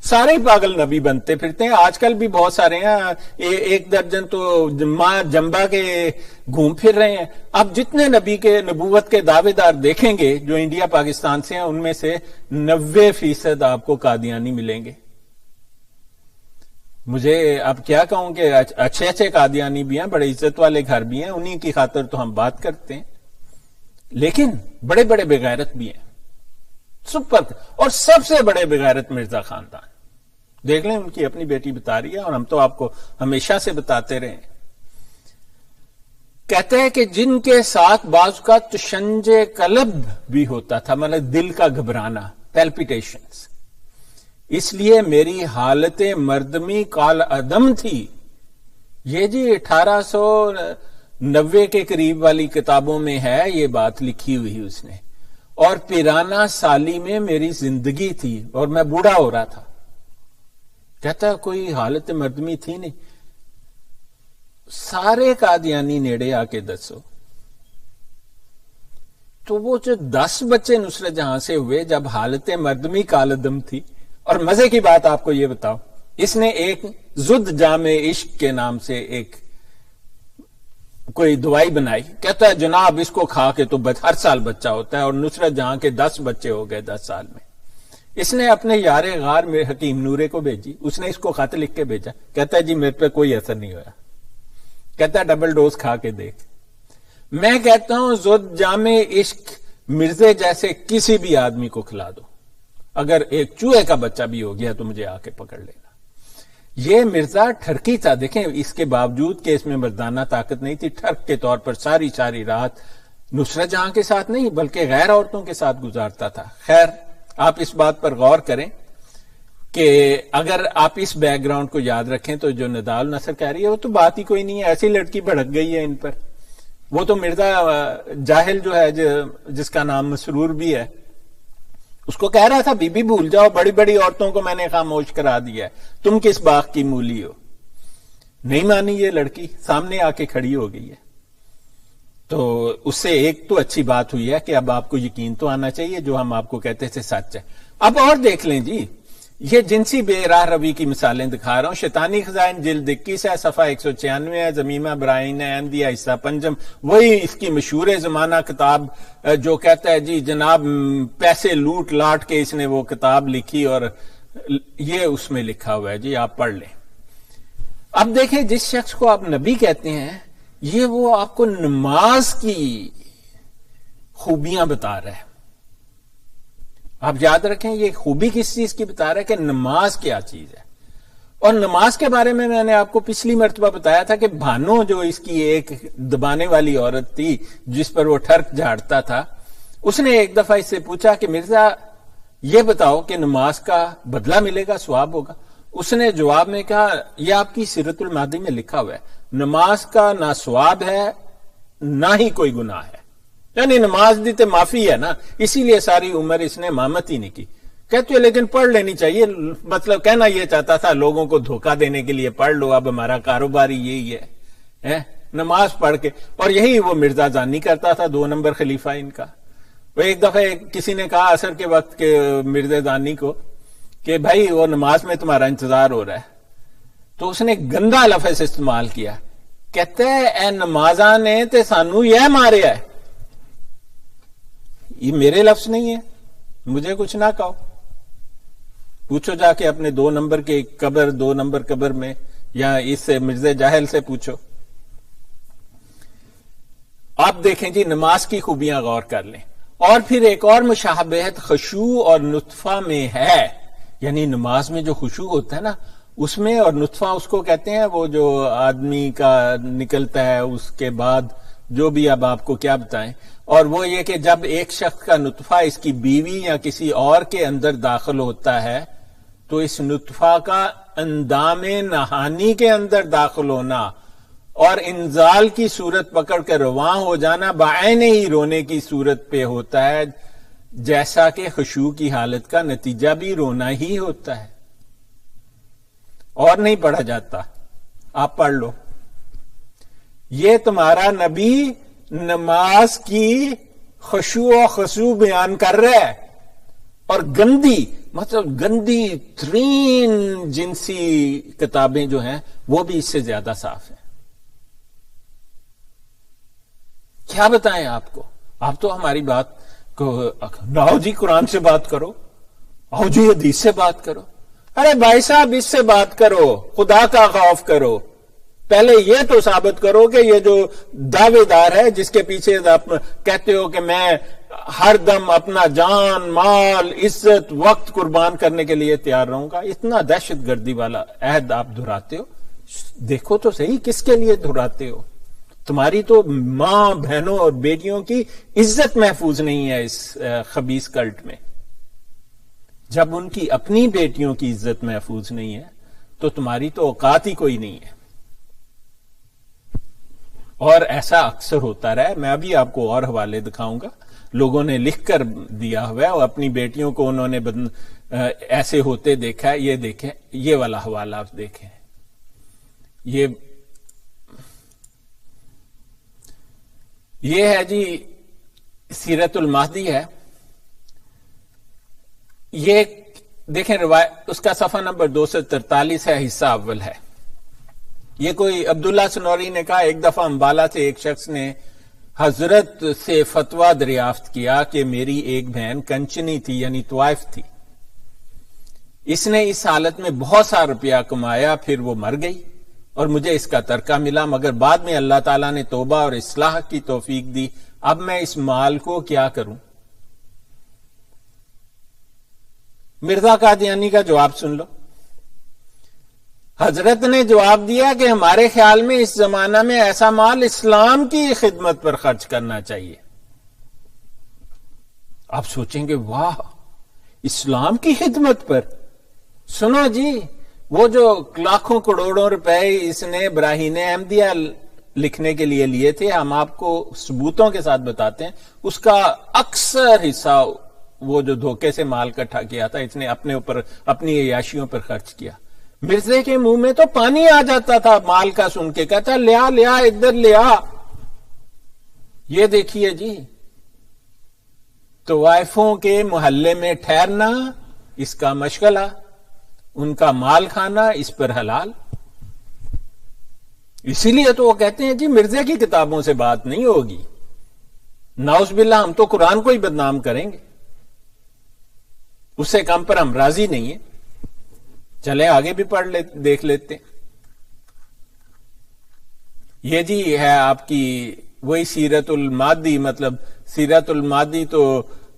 سارے ہی پاگل نبی بنتے پھرتے ہیں. آج کل بھی بہت سارے ہیں، 1 درجن تو ماں جمبا کے گھوم پھر رہے ہیں. اب جتنے نبی کے نبوت کے دعوے دار دیکھیں گے جو انڈیا پاکستان سے ہیں، ان میں سے 90% آپ کو قادیانی ملیں گے. مجھے اب کیا کہوں کہ اچھے قادیانی بھی ہیں، بڑے عزت والے گھر بھی ہیں، انہی کی خاطر تو ہم بات کرتے ہیں. لیکن بڑے بڑے بغیرت بھی ہیں سپر. اور سب سے بڑے بغیرت مرزا خاندان. دیکھ لیں ان کی اپنی بیٹی بتا رہی ہے اور ہم تو آپ کو ہمیشہ سے بتاتے رہے. کہتے ہیں کہ جن کے ساتھ بعض کا تشنج قلب بھی ہوتا تھا، مطلب دل کا گھبرانا، پیلپیٹیشنز. اس لیے میری حالت مردمی کال عدم تھی. یہ جی 1890 کے قریب والی کتابوں میں ہے یہ بات لکھی ہوئی اس نے. اور پیرانا سالی میں میری زندگی تھی اور میں بوڑھا ہو رہا تھا. کہتا ہے کوئی حالت مردمی تھی نہیں. سارے قادیانی نیڑے آ کے دسو تو وہ جو 10 بچے نصرت جہاں سے ہوئے جب حالت مردمی کالدم تھی. اور مزے کی بات آپ کو یہ بتاؤ، اس نے ایک زد جامع عشق کے نام سے ایک کوئی دوائی بنائی. کہتا ہے جناب اس کو کھا کے تو ہر سال بچہ ہوتا ہے، اور نصرت جہاں کے 10 بچے ہو گئے 10 سال میں. اس نے اپنے یار غار میں حکیم نورے کو بھیجی، اس نے اس کو خط لکھ کے بھیجا، کہتا ہے جی میرے پہ کوئی اثر نہیں ہوا، کہتا ہے ڈبل ڈوز کھا کے دیکھ۔ میں کہتا ہوں زد جام عشق مرزے جیسے کسی بھی آدمی کو کھلا دو، اگر ایک چوہے کا بچہ بھی ہو گیا تو مجھے آ کے پکڑ لینا۔ یہ مرزا ٹھرکی تھا، دیکھیں اس کے باوجود کہ اس میں مردانہ طاقت نہیں تھی، ٹھرک کے طور پر ساری رات نصرت جہاں کے ساتھ نہیں بلکہ غیر عورتوں کے ساتھ گزارتا تھا۔ خیر آپ اس بات پر غور کریں کہ اگر آپ اس بیک گراؤنڈ کو یاد رکھیں تو جو ندا ال نصر کہہ رہی ہے وہ تو بات ہی کوئی نہیں ہے، ایسی لڑکی بھڑک گئی ہے ان پر۔ وہ تو مرزا جاہل جو ہے جس کا نام مسرور بھی ہے، اس کو کہہ رہا تھا بی بی بھول جاؤ، بڑی بڑی عورتوں کو میں نے خاموش کرا دیا ہے، تم کس باغ کی مولی ہو۔ نہیں مانی یہ لڑکی، سامنے آ کے کھڑی ہو گئی ہے۔ تو اس سے ایک تو اچھی بات ہوئی ہے کہ اب آپ کو یقین تو آنا چاہیے جو ہم آپ کو کہتے تھے سچ ہے۔ اب اور دیکھ لیں جی، یہ جنسی بے راہ روی کی مثالیں دکھا رہا ہوں۔ شیطانی خزائن جلد 21 ہے، صفحہ 196 ہے، زمیمہ برائن احمدیہ حصہ پنجم، وہی اس کی مشہور زمانہ کتاب جو کہتا ہے جی جناب پیسے لوٹ لاٹ کے اس نے وہ کتاب لکھی، اور یہ اس میں لکھا ہوا ہے جی، آپ پڑھ لیں۔ اب دیکھیں جس شخص کو آپ نبی کہتے ہیں، یہ وہ آپ کو نماز کی خوبیاں بتا رہا ہے۔ آپ یاد رکھیں یہ خوبی کس چیز کی بتا رہا ہے کہ نماز کیا چیز ہے۔ اور نماز کے بارے میں نے آپ کو پچھلی مرتبہ بتایا تھا کہ بھانو جو اس کی ایک دبانے والی عورت تھی جس پر وہ ٹھرک جھاڑتا تھا، اس نے ایک دفعہ اس سے پوچھا کہ مرزا یہ بتاؤ کہ نماز کا بدلہ ملے گا، ثواب ہوگا؟ اس نے جواب میں کہا یہ آپ کی سیرت الماضی میں لکھا ہوا ہے، نماز کا نہ ثواب ہے نہ ہی کوئی گناہ ہے، یعنی نماز دی تے معافی ہے نا، اسی لیے ساری عمر اس نے امامت ہی نہیں کی۔ کہتے ہو لیکن پڑھ لینی چاہیے، مطلب کہنا یہ چاہتا تھا لوگوں کو دھوکہ دینے کے لیے پڑھ لو، اب ہمارا کاروبار ہی یہی ہے نماز پڑھ کے۔ اور یہی وہ مرزا زانی کرتا تھا، 2 نمبر خلیفہ ان کا۔ وہ ایک دفعہ کسی نے کہا عصر کے وقت کے مرزا زانی کو کہ بھائی وہ نماز میں تمہارا انتظار ہو رہا ہے، تو اس نے گندا لفظ استعمال کیا، کہتے اے نمازاں نے تے سانو یہ ماریا ہے۔ یہ میرے لفظ نہیں ہے، مجھے کچھ نہ کہو، پوچھو جا کے اپنے 2 نمبر کے قبر 2 نمبر قبر میں، یا اس سے مرزا جاہل سے پوچھو۔ آپ دیکھیں جی نماز کی خوبیاں غور کر لیں۔ اور پھر ایک اور مشابہت خشوع اور نطفہ میں ہے، یعنی نماز میں جو خشوع ہوتا ہے نا اس میں، اور نطفہ اس کو کہتے ہیں وہ جو آدمی کا نکلتا ہے اس کے بعد جو بھی، اب آپ کو کیا بتائیں۔ اور وہ یہ کہ جب ایک شخص کا نطفہ اس کی بیوی یا کسی اور کے اندر داخل ہوتا ہے تو اس نطفہ کا اندام نہانی کے اندر داخل ہونا اور انزال کی صورت پکڑ کر رواں ہو جانا بعین ہی رونے کی صورت پہ ہوتا ہے، جیسا کہ خشوع کی حالت کا نتیجہ بھی رونا ہی ہوتا ہے، اور نہیں پڑھا جاتا، آپ پڑھ لو۔ یہ تمہارا نبی نماز کی خشوع و خضوع بیان کر رہا ہے، اور گندی مطلب گندی ترین جنسی کتابیں جو ہیں وہ بھی اس سے زیادہ صاف ہیں۔ کیا بتائیں آپ کو؟ آپ تو ہماری بات کو ناؤ جی قرآن سے بات کرو، آؤ جی حدیث سے بات کرو۔ ارے بھائی صاحب اس سے بات کرو، خدا کا خوف کرو، پہلے یہ تو ثابت کرو کہ یہ جو دعوے دار ہے جس کے پیچھے آپ کہتے ہو کہ میں ہر دم اپنا جان مال عزت وقت قربان کرنے کے لیے تیار رہوں گا، اتنا دہشت گردی والا عہد آپ دہراتے ہو، دیکھو تو صحیح کس کے لیے دہراتے ہو؟ تمہاری تو ماں بہنوں اور بیٹیوں کی عزت محفوظ نہیں ہے اس خبیث کلٹ میں۔ جب ان کی اپنی بیٹیوں کی عزت محفوظ نہیں ہے تو تمہاری تو اوقات ہی کوئی نہیں ہے۔ اور ایسا اکثر ہوتا رہا ہے، میں ابھی آپ کو اور حوالے دکھاؤں گا، لوگوں نے لکھ کر دیا ہوا ہے اور اپنی بیٹیوں کو انہوں نے ایسے ہوتے دیکھا ہے۔ یہ دیکھیں، یہ والا حوالہ آپ دیکھیں، یہ ہے جی سیرت المہدی ہے، یہ دیکھیں روایت اس کا صفحہ نمبر 243 ہے، حصہ اول ہے۔ یہ کوئی عبداللہ سنوری نے کہا ایک دفعہ امبالہ سے ایک شخص نے حضرت سے فتویٰ دریافت کیا کہ میری ایک بہن کنچنی تھی، یعنی طوائف تھی، اس نے اس حالت میں بہت سا روپیہ کمایا، پھر وہ مر گئی اور مجھے اس کا ترکہ ملا، مگر بعد میں اللہ تعالیٰ نے توبہ اور اصلاح کی توفیق دی، اب میں اس مال کو کیا کروں؟ مرزا قادیانی کا جواب سن لو۔ حضرت نے جواب دیا کہ ہمارے خیال میں اس زمانہ میں ایسا مال اسلام کی خدمت پر خرچ کرنا چاہیے۔ آپ سوچیں گے واہ، اسلام کی خدمت پر؟ سنو جی، وہ جو لاکھوں کروڑوں روپے اس نے براہین احمدیہ لکھنے کے لیے لیے تھے، ہم آپ کو ثبوتوں کے ساتھ بتاتے ہیں، اس کا اکثر حصہ وہ جو دھوکے سے مال اکٹھا کیا تھا اس نے اپنے اوپر، اپنی عیاشیوں پر خرچ کیا۔ مرزے کے منہ میں تو پانی آ جاتا تھا مال کا سن کے، کہتا لیا لیا ادھر لیا۔ یہ دیکھیے جی، طوائفوں کے محلے میں ٹھہرنا اس کا مشغلہ، ان کا مال کھانا اس پر حلال۔ اسی لیے تو وہ کہتے ہیں جی مرزے کی کتابوں سے بات نہیں ہوگی، نعوذ باللہ ہم تو قرآن کو ہی بدنام کریں گے، اس سے کم پر ہم راضی نہیں ہیں۔ چلیں آگے بھی پڑھ دیکھ لیتے۔ یہ جی ہے آپ کی وہی سیرت المادی، مطلب سیرت المادی تو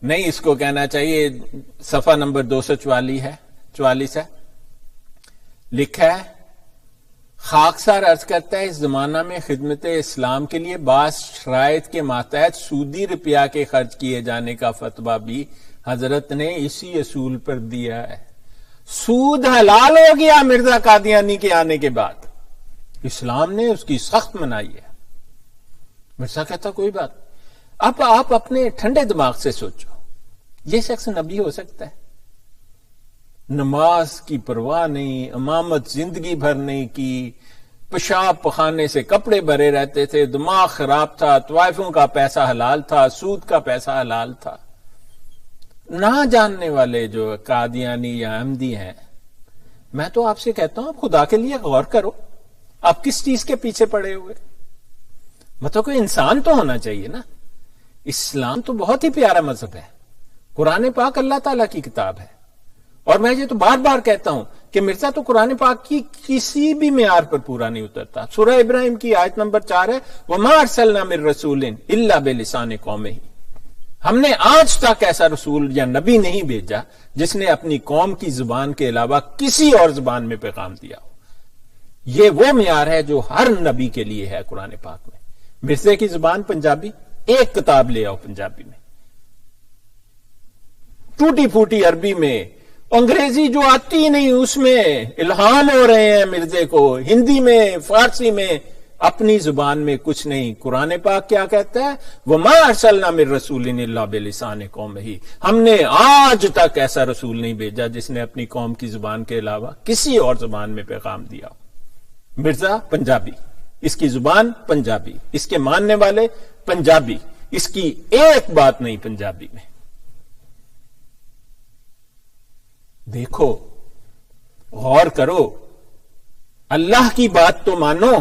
نہیں اس کو کہنا چاہیے، صفحہ نمبر 244 ہے، لکھا ہے خاکسار عرض کرتا ہے اس زمانہ میں خدمت اسلام کے لیے بعض شرائط کے ماتحت سودی روپیہ کے خرچ کیے جانے کا فتویٰ بھی حضرت نے اسی اصول پر دیا ہے۔ سود حلال ہو گیا مرزا قادیانی کے آنے کے بعد، اسلام نے اس کی سخت منائی ہے۔ مرزا کہتا کوئی بات، اب آپ اپنے ٹھنڈے دماغ سے سوچو، یہ شخص نبی ہو سکتا ہے؟ نماز کی پرواہ نہیں، امامت زندگی بھر نہیں کی، پیشاب پخانے سے کپڑے بھرے رہتے تھے، دماغ خراب تھا، طوائفوں کا پیسہ حلال تھا، سود کا پیسہ حلال تھا۔ نہ جاننے والے جو قادیانی یا احمدی ہیں، میں تو آپ سے کہتا ہوں آپ خدا کے لیے غور کرو، آپ کس چیز کے پیچھے پڑے ہوئے؟ مطلب کوئی انسان تو ہونا چاہیے نا۔ اسلام تو بہت ہی پیارا مذہب ہے، قرآن پاک اللہ تعالیٰ کی کتاب ہے، اور میں یہ تو بار بار کہتا ہوں کہ مرزا تو قرآن پاک کی کسی بھی معیار پر پورا نہیں اترتا۔ سورہ ابراہیم کی آیت نمبر 4 ہے، وَمَا أَرْسَلْنَا مِن رَّسُولٍ إِلَّا بِلِسَانِ قَوْمِهِ، ہم نے آج تک ایسا رسول یا نبی نہیں بھیجا جس نے اپنی قوم کی زبان کے علاوہ کسی اور زبان میں پیغام دیا ہو۔ یہ وہ معیار ہے جو ہر نبی کے لیے ہے قرآن پاک میں۔ مرزے کی زبان پنجابی، ایک کتاب لے آؤ پنجابی میں، ٹوٹی پھوٹی عربی میں، انگریزی جو آتی ہی نہیں اس میں الہام ہو رہے ہیں مرزے کو، ہندی میں، فارسی میں، اپنی زبان میں کچھ نہیں۔ قرآن پاک کیا کہتا ہے؟ وَمَا أَرْسَلْنَا مِن رَّسُولٍ إِلَّا بِلِسَانِ قَوْمِهِ، ہم نے آج تک ایسا رسول نہیں بھیجا جس نے اپنی قوم کی زبان کے علاوہ کسی اور زبان میں پیغام دیا ہو۔ مرزا پنجابی، اس کی زبان پنجابی، اس کے ماننے والے پنجابی، اس کی ایک بات نہیں پنجابی میں۔ دیکھو، غور کرو، اللہ کی بات تو مانو،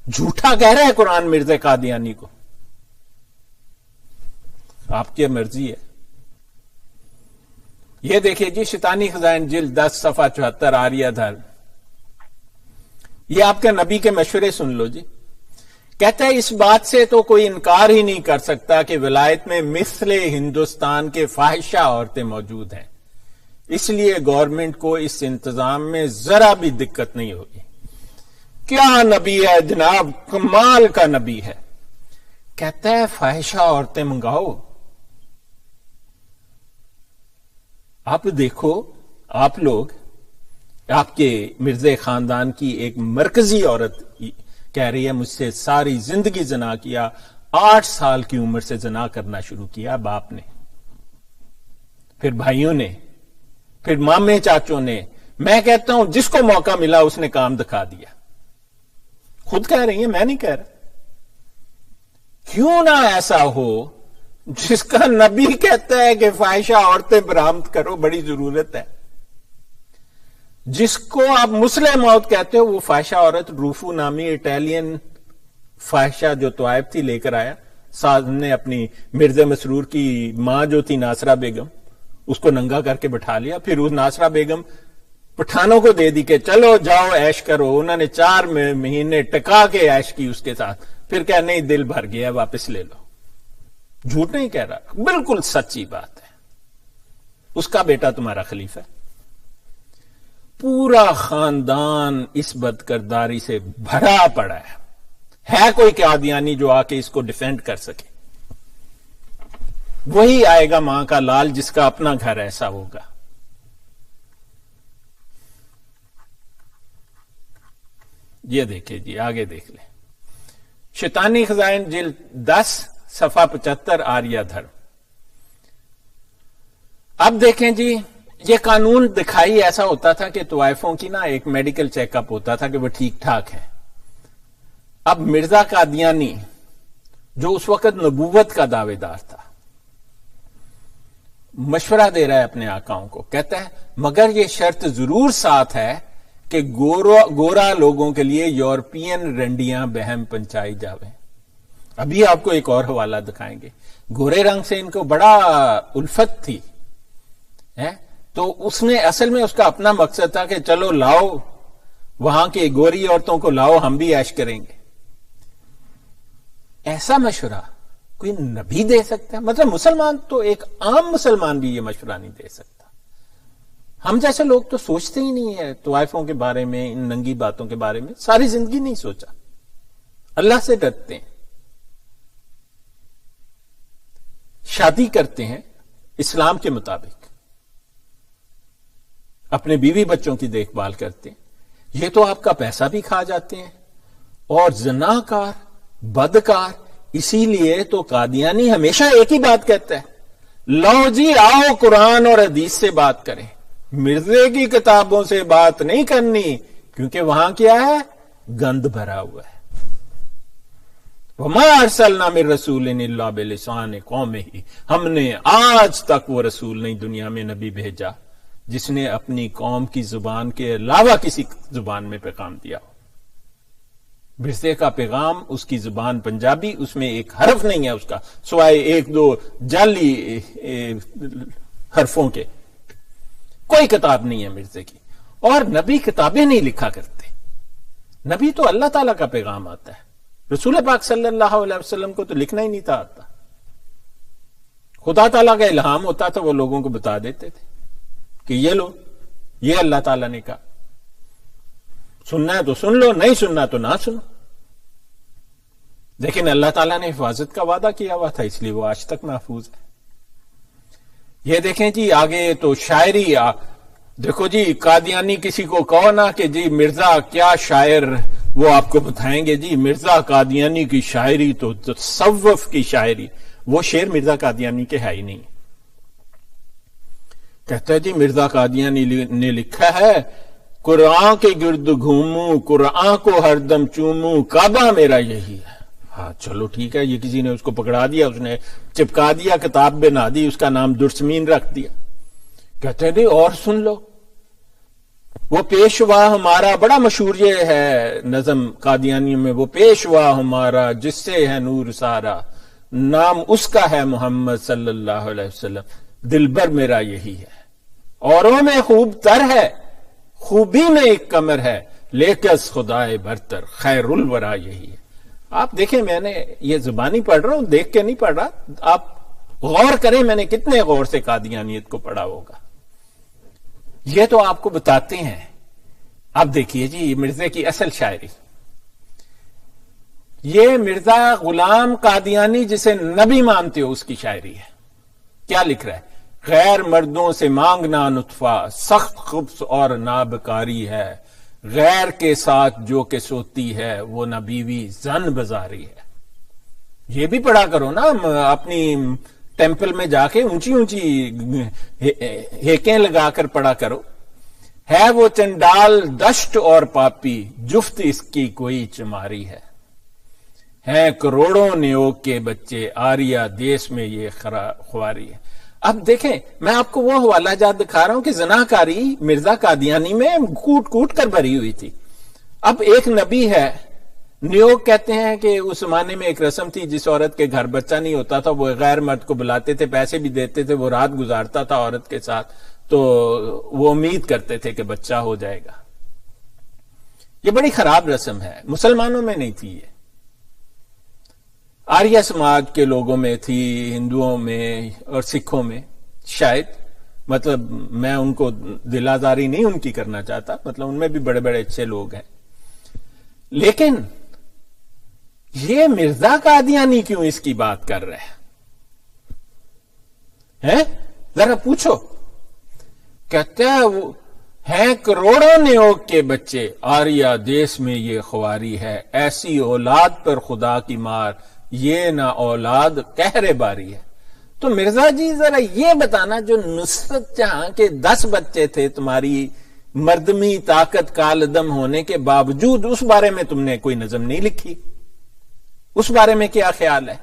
جھوٹا کہہ رہے ہیں قرآن مرزا قادیانی کو، آپ کی مرضی ہے۔ یہ دیکھیے جی شیطانی خزائن جلد 10 صفحہ 74 آریہ دھر، یہ آپ کے نبی کے مشورے سن لو جی۔ کہتا ہے اس بات سے تو کوئی انکار ہی نہیں کر سکتا کہ ولایت میں مثل ہندوستان کے فاحشہ عورتیں موجود ہیں، اس لیے گورنمنٹ کو اس انتظام میں ذرا بھی دقت نہیں ہوگی۔ کیا نبی ہے جناب، کمال کا نبی ہے۔ کہتا ہے فاحشہ عورتیں منگاؤ۔ آپ دیکھو، آپ لوگ، آپ کے مرزا خاندان کی ایک مرکزی عورت کہہ رہی ہے مجھ سے ساری زندگی زنا کیا، 8 سال کی عمر سے زنا کرنا شروع کیا باپ نے، پھر بھائیوں نے، پھر مامے چاچوں نے۔ میں کہتا ہوں جس کو موقع ملا اس نے کام دکھا دیا۔ خود کہہ رہی ہیں، میں نہیں کہہ رہا۔ کیوں نہ ایسا ہو جس کا نبی کہتا ہے کہ فاحشہ عورتیں برآمد کرو، بڑی ضرورت ہے۔ جس کو آپ مسلم عورت کہتے ہو، وہ فاحشہ عورت روفو نامی اٹالین فاحشہ جو طوائف تھی لے کر آیا، ساتھ نے اپنی مرزا مسرور کی ماں جو تھی ناصرہ بیگم، اس کو ننگا کر کے بٹھا لیا. پھر اس ناصرہ بیگم پٹھانوں کو دے دی کہ چلو جاؤ عیش کرو. انہوں نے 4 مہینے ٹکا کے عیش کی اس کے ساتھ. پھر کہا نہیں دل بھر گیا واپس لے لو. جھوٹ نہیں کہہ رہا, بالکل سچی بات ہے. اس کا بیٹا تمہارا خلیفہ ہے. پورا خاندان اس بد کرداری سے بھرا پڑا ہے. ہے کوئی قادیانی جو آ کے اس کو ڈیفینڈ کر سکے؟ وہی آئے گا ماں کا لال جس کا اپنا گھر ایسا ہوگا. یہ دیکھیں جی, آگے دیکھ لیں. شیطانی خزائن جلد 10 صفحہ 75 آریہ دھرم. اب دیکھیں جی, یہ قانون دکھائی ایسا ہوتا تھا کہ طوائفوں کی نا ایک میڈیکل چیک اپ ہوتا تھا کہ وہ ٹھیک ٹھاک ہے. اب مرزا قادیانی جو اس وقت نبوت کا دعوے دار تھا, مشورہ دے رہا ہے اپنے آقاؤں کو. کہتا ہے مگر یہ شرط ضرور ساتھ ہے کہ گورا لوگوں کے لیے یورپین رنڈیاں بہم پنچائی جاویں. ابھی آپ کو ایک اور حوالہ دکھائیں گے. گورے رنگ سے ان کو بڑا الفت تھی, تو اس نے اصل میں اس کا اپنا مقصد تھا کہ چلو لاؤ وہاں کی گوری عورتوں کو لاؤ, ہم بھی عیش کریں گے. ایسا مشورہ کوئی نبی دے سکتا ہے؟ مطلب مسلمان تو, ایک عام مسلمان بھی یہ مشورہ نہیں دے سکتا. ہم جیسے لوگ تو سوچتے ہی نہیں ہے طوائفوں کے بارے میں, ان ننگی باتوں کے بارے میں. ساری زندگی نہیں سوچا. اللہ سے ڈرتے ہیں, شادی کرتے ہیں اسلام کے مطابق, اپنے بیوی بچوں کی دیکھ بھال کرتے ہیں. یہ تو آپ کا پیسہ بھی کھا جاتے ہیں اور زناکار بدکار. اسی لیے تو قادیانی ہمیشہ ایک ہی بات کہتا ہے, لو جی آؤ قرآن اور حدیث سے بات کریں, مرزے کی کتابوں سے بات نہیں کرنی, کیونکہ وہاں کیا ہے, گند بھرا ہوا ہے. وَمَا أَرْسَلْنَا مِن رَّسُولٍ إِلَّا بِلِسَانِ قَوْمِهِ, ہم نے آج تک وہ رسول نہیں دنیا میں نبی بھیجا جس نے اپنی قوم کی زبان کے علاوہ کسی زبان میں پیغام دیا ہو. مرزے کا پیغام, اس کی زبان پنجابی, اس میں ایک حرف نہیں ہے اس کا سوائے 1-2 جعلی حرفوں کے. کوئی کتاب نہیں ہے مرزے کی. اور نبی کتابیں نہیں لکھا کرتے. نبی تو اللہ تعالیٰ کا پیغام آتا ہے. رسول پاک صلی اللہ علیہ وسلم کو تو لکھنا ہی نہیں تھا آتا. خدا تعالیٰ کا الہام ہوتا تھا, وہ لوگوں کو بتا دیتے تھے کہ یہ لو, یہ اللہ تعالیٰ نے کہا. سننا ہے تو سن لو, نہیں سننا تو نہ سنو. لیکن اللہ تعالیٰ نے حفاظت کا وعدہ کیا ہوا تھا, اس لیے وہ آج تک محفوظ ہے. یہ دیکھیں جی آگے تو شاعری. دیکھو جی, قادیانی کسی کو کہو نا کہ جی مرزا کیا شاعر, وہ آپ کو بتائیں گے جی مرزا قادیانی کی شاعری تو تصوف کی شاعری. وہ شعر مرزا قادیانی کے ہے ہی نہیں. کہتا ہے جی مرزا قادیانی نے لکھا ہے, قرآن کے گرد گھوموں, قرآن کو ہر دم چوموں, کعبہ میرا یہی ہے. ہاں چلو ٹھیک ہے, یہ کسی نے اس کو پکڑا دیا, اس نے چپکا دیا, کتاب بنا دی, اس کا نام درسمین رکھ دیا. کہتے ہیں جی اور سن لو, وہ پیشوا ہمارا, بڑا مشہور یہ ہے نظم قادیانی میں, وہ پیشوا ہمارا جس سے ہے نور سارا, نام اس کا ہے محمد صلی اللہ علیہ وسلم, دلبر میرا یہی ہے. اوروں میں خوب تر ہے, خوبی میں ایک کمر ہے, لیکس خدائے برتر, خیر الورا یہی ہے. آپ دیکھیں, میں نے یہ زبانی پڑھ رہا ہوں, دیکھ کے نہیں پڑھ رہا. آپ غور کریں, میں نے کتنے غور سے قادیانیت کو پڑھا ہوگا. یہ تو آپ کو بتاتے ہیں. اب دیکھیے جی مرزے کی اصل شاعری. یہ مرزا غلام قادیانی جسے نبی مانتے ہو اس کی شاعری ہے. کیا لکھ رہا ہے؟ غیر مردوں سے مانگنا نطفہ, سخت خبث اور نابکاری ہے, غیر کے ساتھ جو کہ سوتی ہے وہ نہ بیوی زن بزاری ہے. یہ بھی پڑھا کرو نا اپنی ٹیمپل میں جا کے, اونچی اونچی ہیکیں لگا کر پڑھا کرو. ہے وہ چنڈال دشت اور پاپی, جفت اس کی کوئی چماری ہے. ہیں کروڑوں نیوک کے بچے, آریہ دیس میں یہ خواری ہے. اب دیکھیں, میں آپ کو وہ حوالہ جات دکھا رہا ہوں کہ زناکاری مرزا قادیانی میں کوٹ کوٹ کر بھری ہوئی تھی. اب ایک نبی ہے نیوگ کہتے ہیں کہ اس زمانے میں ایک رسم تھی، جس عورت کے گھر بچہ نہیں ہوتا تھا وہ غیر مرد کو بلاتے تھے، پیسے بھی دیتے تھے، وہ رات گزارتا تھا عورت کے ساتھ، تو وہ امید کرتے تھے کہ بچہ ہو جائے گا۔ یہ بڑی خراب رسم ہے، مسلمانوں میں نہیں تھی، یہ آریہ سماج کے لوگوں میں تھی، ہندوؤں میں اور سکھوں میں شاید، مطلب میں ان کو دل آزاری نہیں ان کی کرنا چاہتا، مطلب ان میں بھی بڑے بڑے اچھے لوگ ہیں، لیکن یہ مرزا قادیانی کیوں اس کی بات کر رہے ہیں؟ ذرا پوچھو۔ کہتے ہیں وہ ہیں کروڑوں نیوگ کے بچے، آریہ دیس میں یہ خواری ہے، ایسی اولاد پر خدا کی مار، یہ نہ اولاد قہر باری ہے۔ تو مرزا جی ذرا یہ بتانا، جو نصرت جہاں کے 10 بچے تھے تمہاری مردمی طاقت کالعدم ہونے کے باوجود، اس بارے میں تم نے کوئی نظم نہیں لکھی، اس بارے میں کیا خیال ہے؟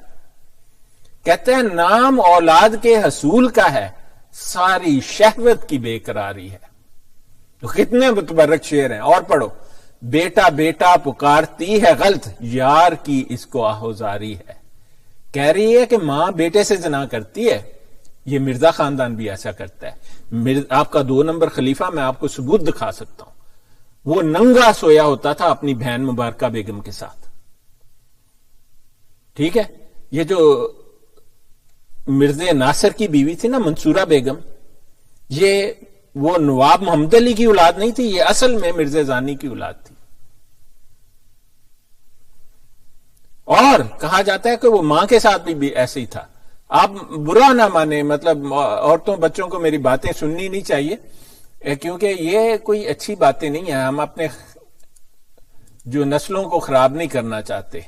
کہتے ہیں نام اولاد کے حصول کا ہے، ساری شہوت کی بے قراری ہے۔ تو کتنے متبرک شعر ہیں، اور پڑھو۔ بیٹا بیٹا پکارتی ہے غلط، یار کی اس کو آہوزاری ہے۔ کہہ رہی ہے کہ ماں بیٹے سے زنا کرتی ہے، یہ مرزا خاندان بھی ایسا کرتا ہے۔ آپ کا 2 نمبر خلیفہ، میں آپ کو ثبوت دکھا سکتا ہوں، وہ ننگا سویا ہوتا تھا اپنی بہن مبارکہ بیگم کے ساتھ، ٹھیک ہے؟ یہ جو مرزا ناصر کی بیوی تھی نا منصورہ بیگم، یہ وہ نواب محمد علی کی اولاد نہیں تھی، یہ اصل میں مرزا ثانی کی اولاد تھی، اور کہا جاتا ہے کہ وہ ماں کے ساتھ بھی ایسے ہی تھا۔ آپ برا نہ مانے، مطلب عورتوں بچوں کو میری باتیں سننی نہیں چاہیے، کیونکہ یہ کوئی اچھی باتیں نہیں ہیں، ہم اپنے جو نسلوں کو خراب نہیں کرنا چاہتے۔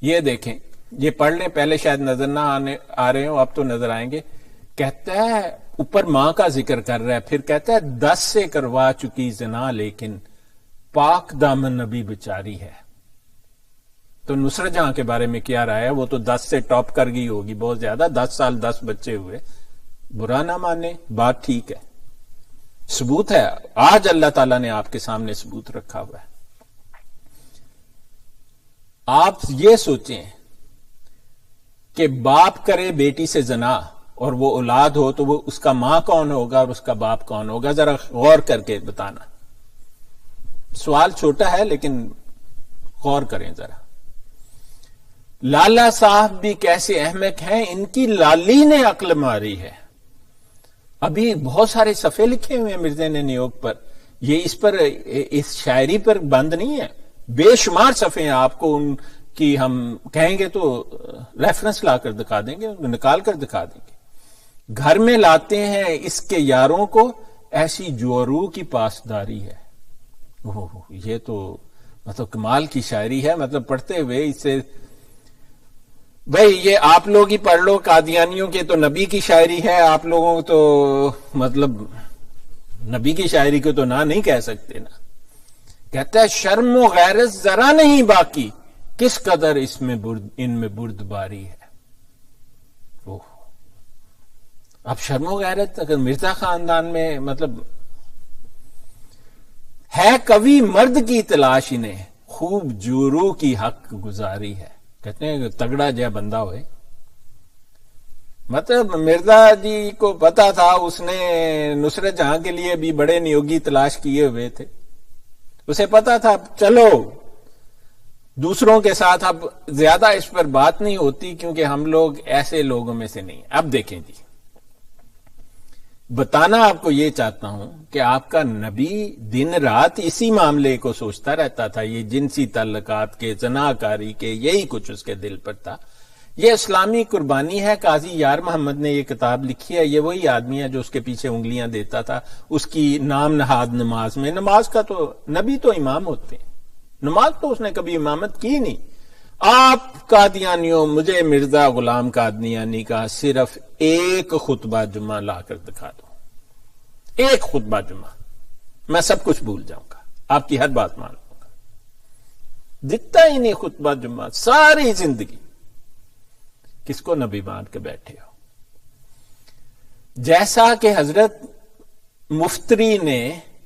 یہ دیکھیں، یہ پڑھ لیں، پہلے شاید نظر نہ آ رہے ہوں، اب تو نظر آئیں گے۔ کہتا ہے اوپر ماں کا ذکر کر رہا ہے، پھر کہتا ہے 10 سے کروا چکی زنا لیکن پاک دامن نبی بچاری ہے۔ تو نصرت جہاں کے بارے میں کیا رہا ہے، وہ تو 10 سے ٹاپ کر گئی ہوگی بہت زیادہ، 10 سال 10 بچے ہوئے، برا نہ مانے، بات ٹھیک ہے، ثبوت ہے، آج اللہ تعالیٰ نے آپ کے سامنے ثبوت رکھا ہوا ہے۔ آپ یہ سوچیں کہ باپ کرے بیٹی سے زنا اور وہ اولاد ہو، تو وہ اس کا ماں کون ہوگا اور اس کا باپ کون ہوگا؟ ذرا غور کر کے بتانا۔ سوال چھوٹا ہے لیکن غور کریں ذرا۔ لالا صاحب بھی کیسے احمق ہیں، ان کی لالی نے عقل ماری ہے۔ ابھی بہت سارے صفحے لکھے ہوئے ہیں مرزا نے نیوگ پر، یہ اس شاعری پر بند نہیں ہے، بے شمار صفحے ہیں، آپ کو ان کی ہم کہیں گے تو ریفرنس لا کر دکھا دیں گے، نکال کر دکھا دیں گے۔ گھر میں لاتے ہیں اس کے یاروں کو، ایسی جورو کی پاسداری ہے۔ یہ تو مطلب کمال کی شاعری ہے، مطلب پڑھتے ہوئے اس سے بھائی یہ آپ لوگ ہی پڑھ لو، قادیانیوں کے تو نبی کی شاعری ہے، آپ لوگوں تو مطلب نبی کی شاعری کو تو نہ نہیں کہہ سکتے نا۔ کہتا ہے شرم و غیرت ذرا نہیں باقی، کس قدر ان میں بردباری ہے۔ اب شرم و غیرت اگر مرزا خاندان میں مطلب ہے، کبھی مرد کی تلاش انہیں، خوب جورو کی حق گزاری ہے۔ کہتے ہیں کہ تگڑا جے بندہ ہوئے، مطلب مرزا جی کو پتا تھا، اس نے نصرت جہاں کے لیے بھی بڑے نیوگی تلاش کیے ہوئے تھے، اسے پتا تھا چلو دوسروں کے ساتھ اب زیادہ اس پر بات نہیں ہوتی، کیونکہ ہم لوگ ایسے لوگوں میں سے نہیں۔ اب دیکھیں جی، بتانا آپ کو یہ چاہتا ہوں کہ آپ کا نبی دن رات اسی معاملے کو سوچتا رہتا تھا، یہ جنسی تعلقات کے، زناکاری کے، یہی کچھ اس کے دل پر تھا۔ یہ اسلامی قربانی ہے۔ قاضی یار محمد نے یہ کتاب لکھی ہے، یہ وہی آدمی ہے جو اس کے پیچھے انگلیاں دیتا تھا اس کی نام نہاد نماز میں۔ نماز کا تو نبی تو امام ہوتے ہیں، نماز تو اس نے کبھی امامت کی نہیں۔ آپ قادیانیوں، مجھے مرزا غلام قادیانی کا صرف ایک خطبہ جمعہ لا کر دکھا دو، ایک خطبہ جمعہ، میں سب کچھ بھول جاؤں گا، آپ کی ہر بات مان لوں گا۔ دکھتا ہی نہیں خطبہ جمعہ، ساری زندگی کس کو نبی مان کے بیٹھے ہو۔ جیسا کہ حضرت مفتری نے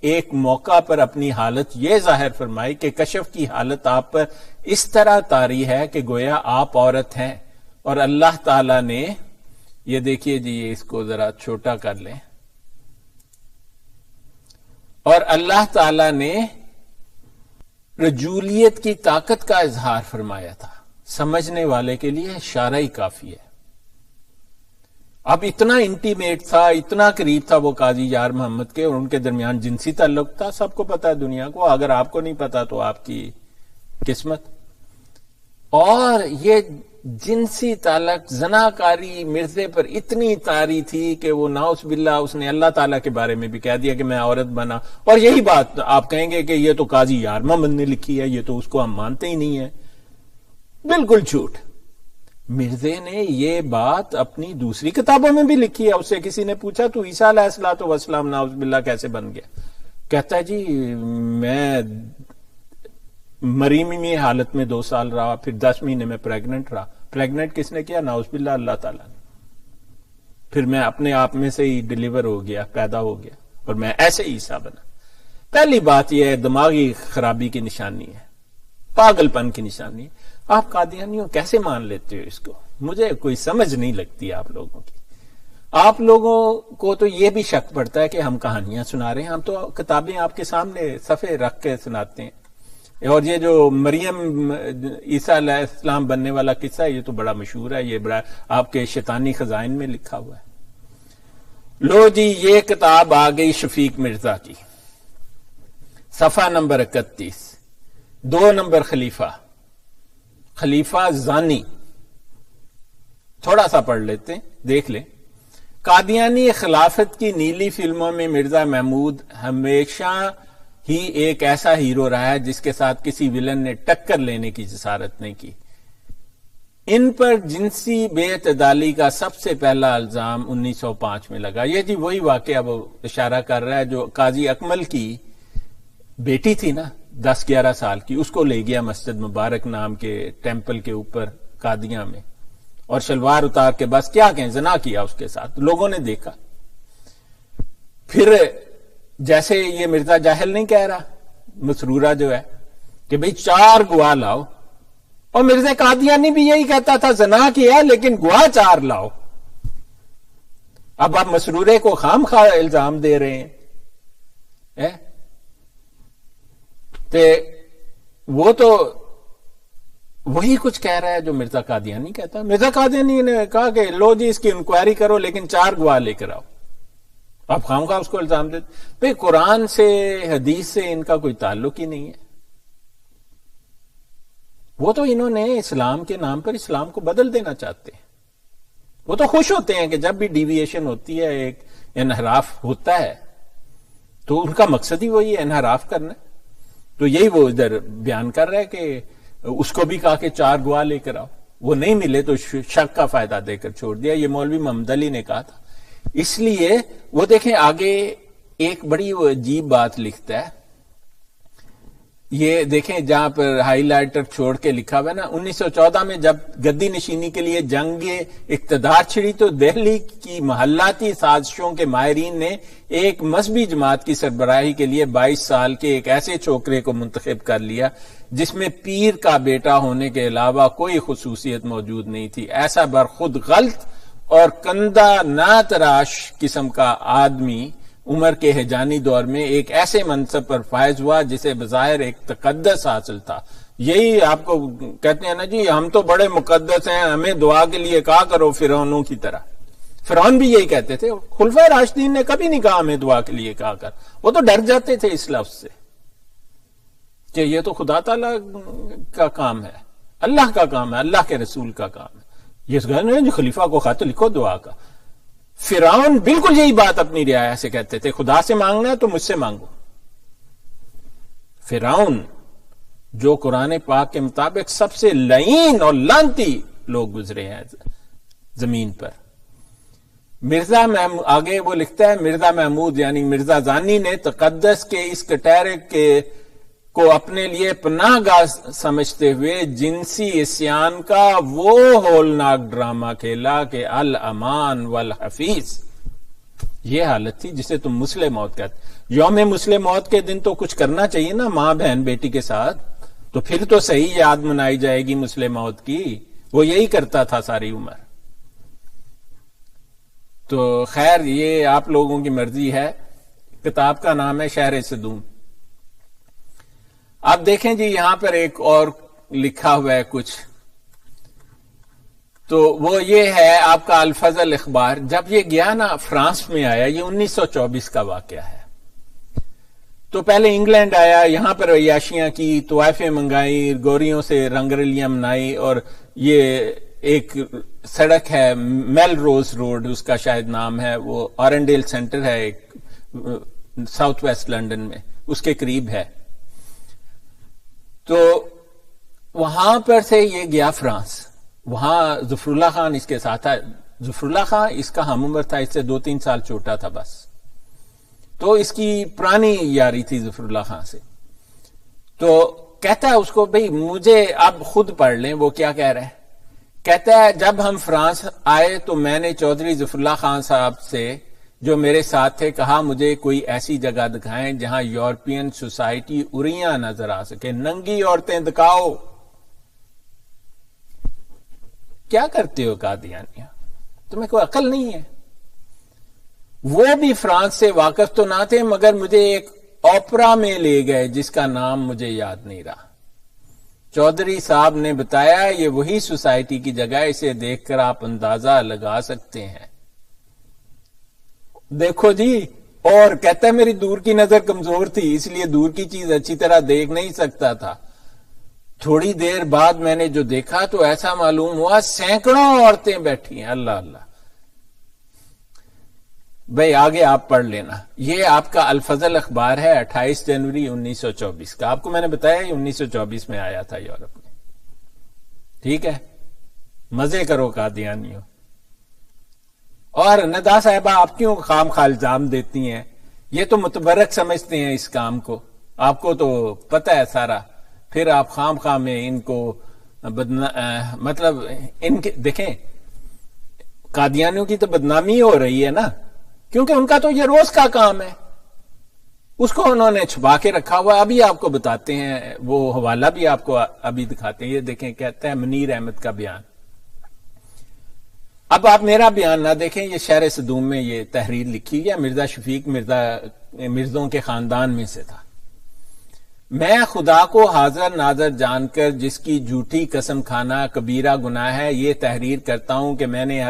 ایک موقع پر اپنی حالت یہ ظاہر فرمائی کہ کشف کی حالت آپ پر اس طرح طاری ہے کہ گویا آپ عورت ہیں، اور اللہ تعالی نے، یہ دیکھیے جی، اس کو ذرا چھوٹا کر لیں، اور اللہ تعالی نے رجولیت کی طاقت کا اظہار فرمایا تھا۔ سمجھنے والے کے لیے اشارہ ہی کافی ہے۔ اب اتنا انٹیمیٹ تھا، اتنا قریب تھا وہ قاضی یار محمد کے، اور ان کے درمیان جنسی تعلق تھا، سب کو پتا ہے دنیا کو، اگر آپ کو نہیں پتا تو آپ کی قسمت۔ اور یہ جنسی تعلق، زناکاری مرزے پر اتنی طاری تھی کہ وہ ناؤز باللہ اس نے اللہ تعالیٰ کے بارے میں بھی کہہ دیا کہ میں عورت بنا، اور یہی بات آپ کہیں گے کہ یہ تو قاضی یار محمد نے لکھی ہے، یہ تو اس کو ہم مانتے ہی نہیں ہیں۔ بالکل جھوٹ۔ مرزے نے یہ بات اپنی دوسری کتابوں میں بھی لکھی ہے۔ اس سے کسی نے پوچھا تو عیسیٰ علیہ الصلوۃ والسلام ناؤز باللہ کیسے بن گیا؟ کہتا ہے جی میں مریمی حالت میں 2 سال رہا، پھر 10 مہینے میں پریگننٹ رہا۔ پریگننٹ کس نے کیا؟ ناؤز باللہ اللہ تعالیٰ نے۔ پھر میں اپنے آپ میں سے ہی ڈیلیور ہو گیا، پیدا ہو گیا، اور میں ایسے عیسیٰ بنا۔ پہلی بات یہ ہے دماغی خرابی کی نشانی ہے، پاگل پن کی نشانی ہے۔ آپ قادیانیوں کیسے مان لیتے ہو اس کو؟ مجھے کوئی سمجھ نہیں لگتی آپ لوگوں کی۔ آپ لوگوں کو تو یہ بھی شک پڑتا ہے کہ ہم کہانیاں سنا رہے ہیں، ہم تو کتابیں آپ کے سامنے صفحے رکھ کے سناتے ہیں۔ اور یہ جو مریم عیسیٰ علیہ السلام بننے والا قصہ ہے، یہ تو بڑا مشہور ہے، یہ بڑا آپ کے شیطانی خزائن میں لکھا ہوا ہے۔ لو جی، یہ کتاب آ گئی شفیق مرزا کی، صفحہ نمبر 31، 2 نمبر خلیفہ زانی۔ تھوڑا سا پڑھ لیتے ہیں، دیکھ لیں۔ قادیانی خلافت کی نیلی فلموں میں مرزا محمود ہمیشہ ہی ایک ایسا ہیرو رہا ہے جس کے ساتھ کسی ولن نے ٹکر لینے کی جسارت نہیں کی۔ ان پر جنسی بے اعتدالی کا سب سے پہلا الزام 1905 میں لگا۔ یہ جی وہی واقعہ وہ اشارہ کر رہا ہے جو قاضی اکمل کی بیٹی تھی نا 10-11 سال کی، اس کو لے گیا مسجد مبارک نام کے ٹیمپل کے اوپر قادیاں میں، اور شلوار اتار کے بس کیا کہیں زنا کیا اس کے ساتھ، لوگوں نے دیکھا۔ پھر جیسے یہ مرزا جاہل نہیں کہہ رہا، مسرورہ جو ہے کہ بھئی 4 گواہ لاؤ، اور مرزا قادیانی بھی یہی کہتا تھا زنا کیا لیکن گواہ 4 لاؤ۔ اب آپ مسرورے کو خام خواہ الزام دے رہے ہیں۔ وہ تو وہی کچھ کہہ رہا ہے جو مرزا قادیانی کہتا ہے۔ مرزا قادیانی نے کہا کہ لو جی اس کی انکوائری کرو لیکن 4 گواہ لے کر آؤ، آپ خام خواہ اس کو الزام دیتے۔ بھئی قرآن سے حدیث سے ان کا کوئی تعلق ہی نہیں ہے۔ وہ تو انہوں نے اسلام کے نام پر اسلام کو بدل دینا چاہتے ہیں۔ وہ تو خوش ہوتے ہیں کہ جب بھی ڈیویشن ہوتی ہے، ایک انحراف ہوتا ہے، تو ان کا مقصد ہی وہی ہے، انحراف کرنا۔ تو یہی وہ ادھر بیان کر رہا ہے کہ اس کو بھی کہا کہ 4 گواہ لے کر آؤ، وہ نہیں ملے تو شک کا فائدہ دے کر چھوڑ دیا۔ یہ مولوی محمد علی نے کہا تھا۔ اس لیے وہ دیکھیں آگے ایک بڑی وہ عجیب بات لکھتا ہے، یہ دیکھیں جہاں پر ہائی لائٹر چھوڑ کے لکھا ہوا ہے نا، 1914 میں جب گدی نشینی کے لیے جنگ اقتدار چھڑی تو دہلی کی محلاتی سازشوں کے ماہرین نے ایک مذہبی جماعت کی سربراہی کے لیے 22 سال کے ایک ایسے چھوکرے کو منتخب کر لیا جس میں پیر کا بیٹا ہونے کے علاوہ کوئی خصوصیت موجود نہیں تھی۔ ایسا برخود غلط اور کندہ نا تراش قسم کا آدمی عمر کے ہجانی دور میں ایک ایسے منصب پر فائز ہوا جسے بظاہر ایک تقدس حاصل تھا۔ یہی آپ کو کہتے ہیں نا جی ہم تو بڑے مقدس ہیں، ہمیں دعا کے لیے کہا کرو فرعونوں کی طرح۔ فرعون بھی یہی کہتے تھے، خلفائے راشدین نے کبھی نہیں کہا ہمیں دعا کے لیے کہا کر، وہ تو ڈر جاتے تھے اس لفظ سے کہ یہ تو خدا تعالیٰ کا کام ہے، اللہ کا کام ہے، اللہ کے رسول کا کام ہے۔ یہ جو خلیفہ کو خط لکھو دعا کا۔ فرعون بالکل یہی بات اپنی رعایا سے کہتے تھے، خدا سے مانگنا ہے تو مجھ سے مانگو۔ فرعون جو قرآن پاک کے مطابق سب سے لعین اور لعنتی لوگ گزرے ہیں زمین پر۔ مرزا محمود آگے وہ لکھتا ہے، مرزا محمود یعنی مرزا زانی نے تقدس کے اس کٹہرے کو اپنے لیے پناہ گاہ سمجھتے ہوئے جنسی عصیان کا وہ ہولناک ڈرامہ کھیلا کہ الامان والحفیظ، یہ حالت تھی جسے تم مسلم موت کہتے۔ یوم مسلم موت کے دن تو کچھ کرنا چاہیے نا ماں بہن بیٹی کے ساتھ، تو پھر تو صحیح یاد منائی جائے گی مسلم موت کی. وہ یہی کرتا تھا ساری عمر. تو خیر یہ آپ لوگوں کی مرضی ہے. کتاب کا نام ہے شہر صدوم. آپ دیکھیں جی یہاں پر ایک اور لکھا ہوا ہے کچھ، تو وہ یہ ہے آپ کا الفضل اخبار. جب یہ گیا نا فرانس میں آیا، یہ 1924 کا واقعہ ہے. تو پہلے انگلینڈ آیا، یہاں پر عیاشیاں کی، طوائفیں منگائی، گوریوں سے رنگ رلیاں منائی، اور یہ ایک سڑک ہے میل روز روڈ اس کا شاید نام ہے، وہ آرنڈیل سینٹر ہے ایک ساؤتھ ویسٹ لنڈن میں، اس کے قریب ہے. تو وہاں پر سے یہ گیا فرانس. وہاں ظفر اللہ خان اس کے ساتھ تھا. ظفر اللہ خان اس کا ہم عمر تھا، اس سے 2-3 سال چھوٹا تھا بس. تو اس کی پرانی یاری تھی ظفر اللہ خان سے. تو کہتا ہے اس کو بھئی مجھے اب خود پڑھ لیں وہ کیا کہہ رہے ہیں. کہتا ہے جب ہم فرانس آئے تو میں نے چودھری ظفر اللہ خان صاحب سے جو میرے ساتھ تھے کہا مجھے کوئی ایسی جگہ دکھائیں جہاں یورپین سوسائٹی اریاں نظر آ سکے، ننگی عورتیں دکھاؤ. کیا کرتے ہو قادیانیہ، تمہیں کوئی عقل نہیں ہے. وہ بھی فرانس سے واقف تو نہ تھے مگر مجھے ایک اوپرا میں لے گئے جس کا نام مجھے یاد نہیں رہا. چودھری صاحب نے بتایا یہ وہی سوسائٹی کی جگہ، اسے دیکھ کر آپ اندازہ لگا سکتے ہیں. دیکھو جی، اور کہتا ہے میری دور کی نظر کمزور تھی اس لیے دور کی چیز اچھی طرح دیکھ نہیں سکتا تھا. تھوڑی دیر بعد میں نے جو دیکھا تو ایسا معلوم ہوا سینکڑوں عورتیں بیٹھی ہیں. اللہ اللہ. بھائی آگے آپ پڑھ لینا. یہ آپ کا الفضل اخبار ہے 28 جنوری 1924 کا. آپ کو میں نے بتایا یہ 1924 میں آیا تھا یورپ میں. ٹھیک ہے، مزے کرو قادیانیوں. اور ندا صاحبہ آپ کیوں خام خواہ الزام دیتی ہیں؟ یہ تو متبرک سمجھتے ہیں اس کام کو، آپ کو تو پتہ ہے سارا. پھر آپ خام خواہ میں ان کو مطلب ان کے دیکھیں قادیانیوں کی تو بدنامی ہو رہی ہے نا، کیونکہ ان کا تو یہ روز کا کام ہے. اس کو انہوں نے چھپا کے رکھا ہوا. ابھی آپ کو بتاتے ہیں، وہ حوالہ بھی آپ کو ابھی دکھاتے ہیں. یہ دیکھیں کہتا ہے منیر احمد کا بیان. اب آپ میرا بیان نہ دیکھیں، یہ شہر صدوم میں یہ تحریر لکھی ہے. مرزا شفیق مرزوں کے خاندان میں سے تھا. میں خدا کو حاضر ناظر جان کر جس کی جھوٹی قسم کھانا کبیرہ گناہ ہے یہ تحریر کرتا ہوں کہ میں نے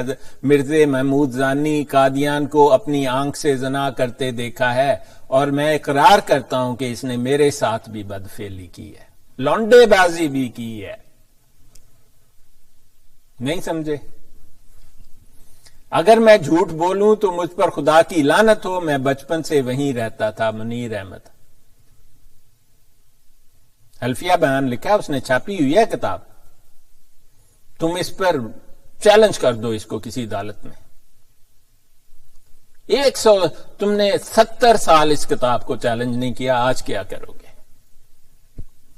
مرزا محمود زانی قادیان کو اپنی آنکھ سے زنا کرتے دیکھا ہے، اور میں اقرار کرتا ہوں کہ اس نے میرے ساتھ بھی بدفعلی کی ہے، لونڈے بازی بھی کی ہے. نہیں سمجھے؟ اگر میں جھوٹ بولوں تو مجھ پر خدا کی لعنت ہو. میں بچپن سے وہیں رہتا تھا. منیر احمد. حلفیہ بیان لکھا ہے، اس نے چھاپی ہوئی ہے کتاب. تم اس پر چیلنج کر دو اس کو کسی عدالت میں. 100 تم نے 70 سال اس کتاب کو چیلنج نہیں کیا، آج کیا کرو گے؟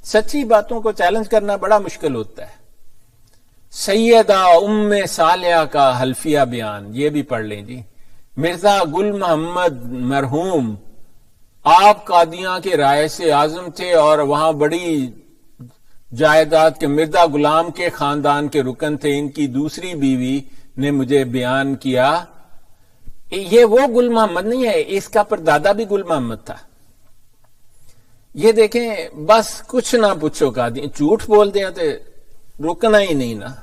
سچی باتوں کو چیلنج کرنا بڑا مشکل ہوتا ہے. سیدہ ام صالحہ کا حلفیہ بیان یہ بھی پڑھ لیں جی. مرزا گل محمد مرحوم آپ قادیاں کے رائے سے اعظم تھے اور وہاں بڑی جائیداد کے مرزا غلام کے خاندان کے رکن تھے. ان کی دوسری بیوی نے مجھے بیان کیا. یہ وہ گل محمد نہیں ہے، اس کا پردادا بھی گل محمد تھا. یہ دیکھیں بس کچھ نہ پوچھو قادیاں جھوٹ بول دیں تو رکنا ہی نہیں نا.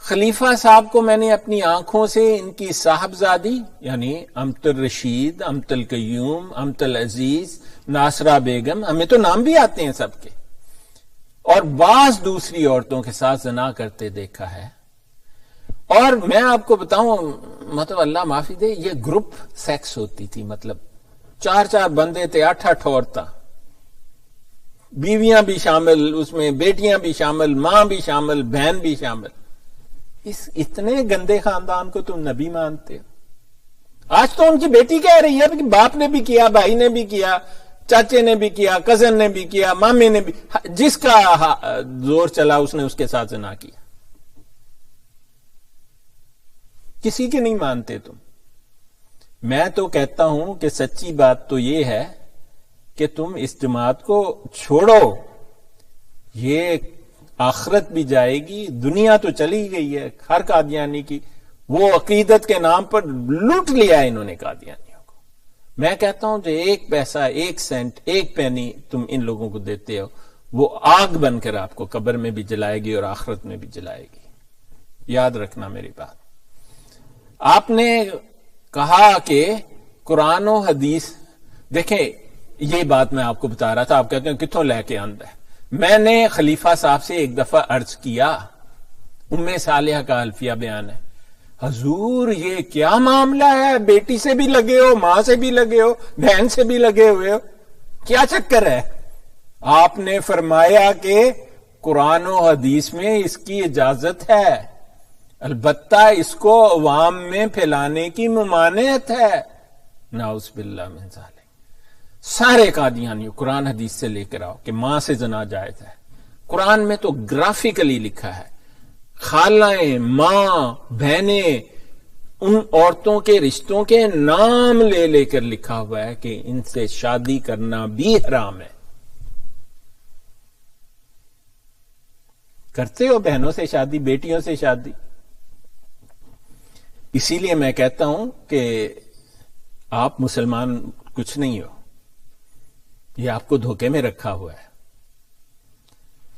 خلیفہ صاحب کو میں نے اپنی آنکھوں سے ان کی صاحبزادی یعنی امت الرشید، امت القیوم، امت العزیز، ناصرہ بیگم، ہمیں تو نام بھی آتے ہیں سب کے، اور بعض دوسری عورتوں کے ساتھ زنا کرتے دیکھا ہے. اور میں آپ کو بتاؤں مطلب اللہ معافی دے، یہ گروپ سیکس ہوتی تھی. مطلب 4 بندے تھے، 8 عورتیں، بیویاں بھی شامل، اس میں بیٹیاں بھی شامل، ماں بھی شامل، بہن بھی شامل. اتنے گندے خاندان کو تم نبی مانتے ہو؟ آج تو ان کی بیٹی کہہ رہی ہے کہ باپ نے بھی کیا، بھائی نے بھی کیا، چاچے نے بھی کیا، کزن نے بھی کیا، مامے نے بھی، جس کا زور چلا اس نے اس کے ساتھ زنا کیا. کسی کے نہیں مانتے تم. میں تو کہتا ہوں کہ سچی بات تو یہ ہے کہ تم اس جماعت کو چھوڑو، یہ آخرت بھی جائے گی، دنیا تو چلی گئی ہے ہر قادیانی کی، وہ عقیدت کے نام پر لوٹ لیا انہوں نے قادیانیوں کو۔ میں کہتا ہوں جو 1 پیسہ، 1 سینٹ، 1 پینی تم ان لوگوں کو دیتے ہو، وہ آگ بن کر آپ کو قبر میں بھی جلائے گی اور آخرت میں بھی جلائے گی۔ یاد رکھنا میری بات۔ آپ نے کہا کہ قرآن و حدیث، دیکھیں یہ بات میں آپ کو بتا رہا تھا، آپ کہتے ہیں کتوں لے کے آندا ہے۔ میں نے خلیفہ صاحب سے ایک دفعہ عرض کیا، ام صالحہ کا الفیہ بیان ہے، حضور یہ کیا معاملہ ہے، بیٹی سے بھی لگے ہو، ماں سے بھی لگے ہو، بہن سے بھی لگے ہوئے ہو، کیا چکر ہے؟ آپ نے فرمایا کہ قرآن و حدیث میں اس کی اجازت ہے، البتہ اس کو عوام میں پھیلانے کی ممانعت ہے۔ نعوذ باللہ من ذالک۔ سارے قادیانی قرآن حدیث سے لے کر آؤ کہ ماں سے زنا جائز ہے۔ قرآن میں تو گرافیکلی لکھا ہے، خالائیں، ماں، بہنیں، ان عورتوں کے رشتوں کے نام لے لے کر لکھا ہوا ہے کہ ان سے شادی کرنا بھی حرام ہے۔ کرتے ہو بہنوں سے شادی، بیٹیوں سے شادی؟ اسی لیے میں کہتا ہوں کہ آپ مسلمان کچھ نہیں ہو، یہ آپ کو دھوکے میں رکھا ہوا ہے۔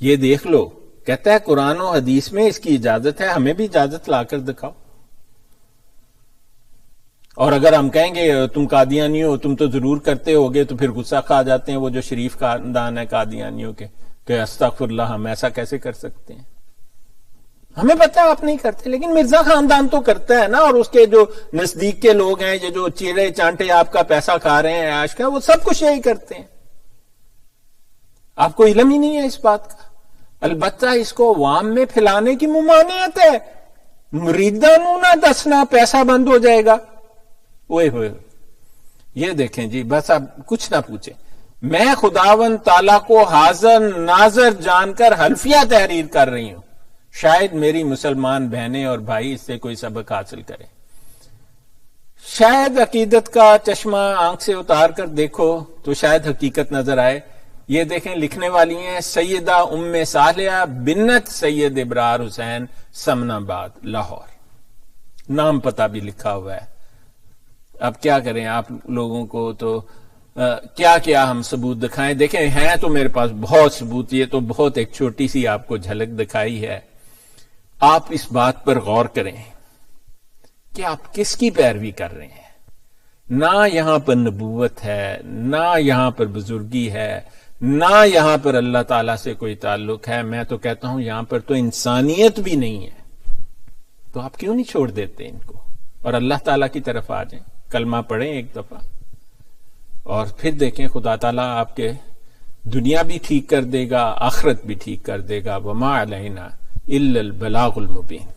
یہ دیکھ لو، کہتا ہے قرآن و حدیث میں اس کی اجازت ہے، ہمیں بھی اجازت لا کر دکھاؤ۔ اور اگر ہم کہیں گے تم قادیانی ہو، تم تو ضرور کرتے ہوگے، تو پھر غصہ کھا جاتے ہیں وہ جو شریف خاندان ہے قادیانیوں کے کہ استغفر اللہ، ہم ایسا کیسے کر سکتے ہیں؟ ہمیں پتہ ہے آپ نہیں کرتے، لیکن مرزا خاندان تو کرتا ہے نا، اور اس کے جو نزدیک کے لوگ ہیں، یہ جو چیرے چانٹے آپ کا پیسہ کھا رہے ہیں عیش کا، وہ سب کچھ یہی کرتے ہیں۔ آپ کو علم ہی نہیں ہے اس بات کا۔ البتہ اس کو عوام میں پھیلانے کی ممانعت ہے، مریداں نو نہ دسنا، پیسہ بند ہو جائے گا۔ اوئے ہوئے، یہ دیکھیں جی، بس اب کچھ نہ پوچھیں، میں خداوند تعالیٰ کو حاضر ناظر جان کر حلفیہ تحریر کر رہی ہوں، شاید میری مسلمان بہنیں اور بھائی اس سے کوئی سبق حاصل کریں۔ شاید عقیدت کا چشمہ آنکھ سے اتار کر دیکھو تو شاید حقیقت نظر آئے۔ یہ دیکھیں لکھنے والی ہیں سیدہ ام صالحہ بنت سید ابرار حسین، سمن آباد، لاہور، نام پتہ بھی لکھا ہوا ہے۔ اب کیا کریں آپ لوگوں کو، تو کیا کیا ہم ثبوت دکھائیں؟ دیکھیں ہیں تو میرے پاس بہت ثبوت، یہ تو بہت ایک چھوٹی سی آپ کو جھلک دکھائی ہے۔ آپ اس بات پر غور کریں کہ آپ کس کی پیروی کر رہے ہیں۔ نہ یہاں پر نبوت ہے، نہ یہاں پر بزرگی ہے، نہ یہاں پر اللہ تعالیٰ سے کوئی تعلق ہے۔ میں تو کہتا ہوں یہاں پر تو انسانیت بھی نہیں ہے۔ تو آپ کیوں نہیں چھوڑ دیتے ان کو اور اللہ تعالیٰ کی طرف آ جائیں، کلمہ پڑھیں ایک دفعہ، اور پھر دیکھیں خدا تعالیٰ آپ کے دنیا بھی ٹھیک کر دے گا، آخرت بھی ٹھیک کر دے گا۔ وما علینا الا البلاغ المبین۔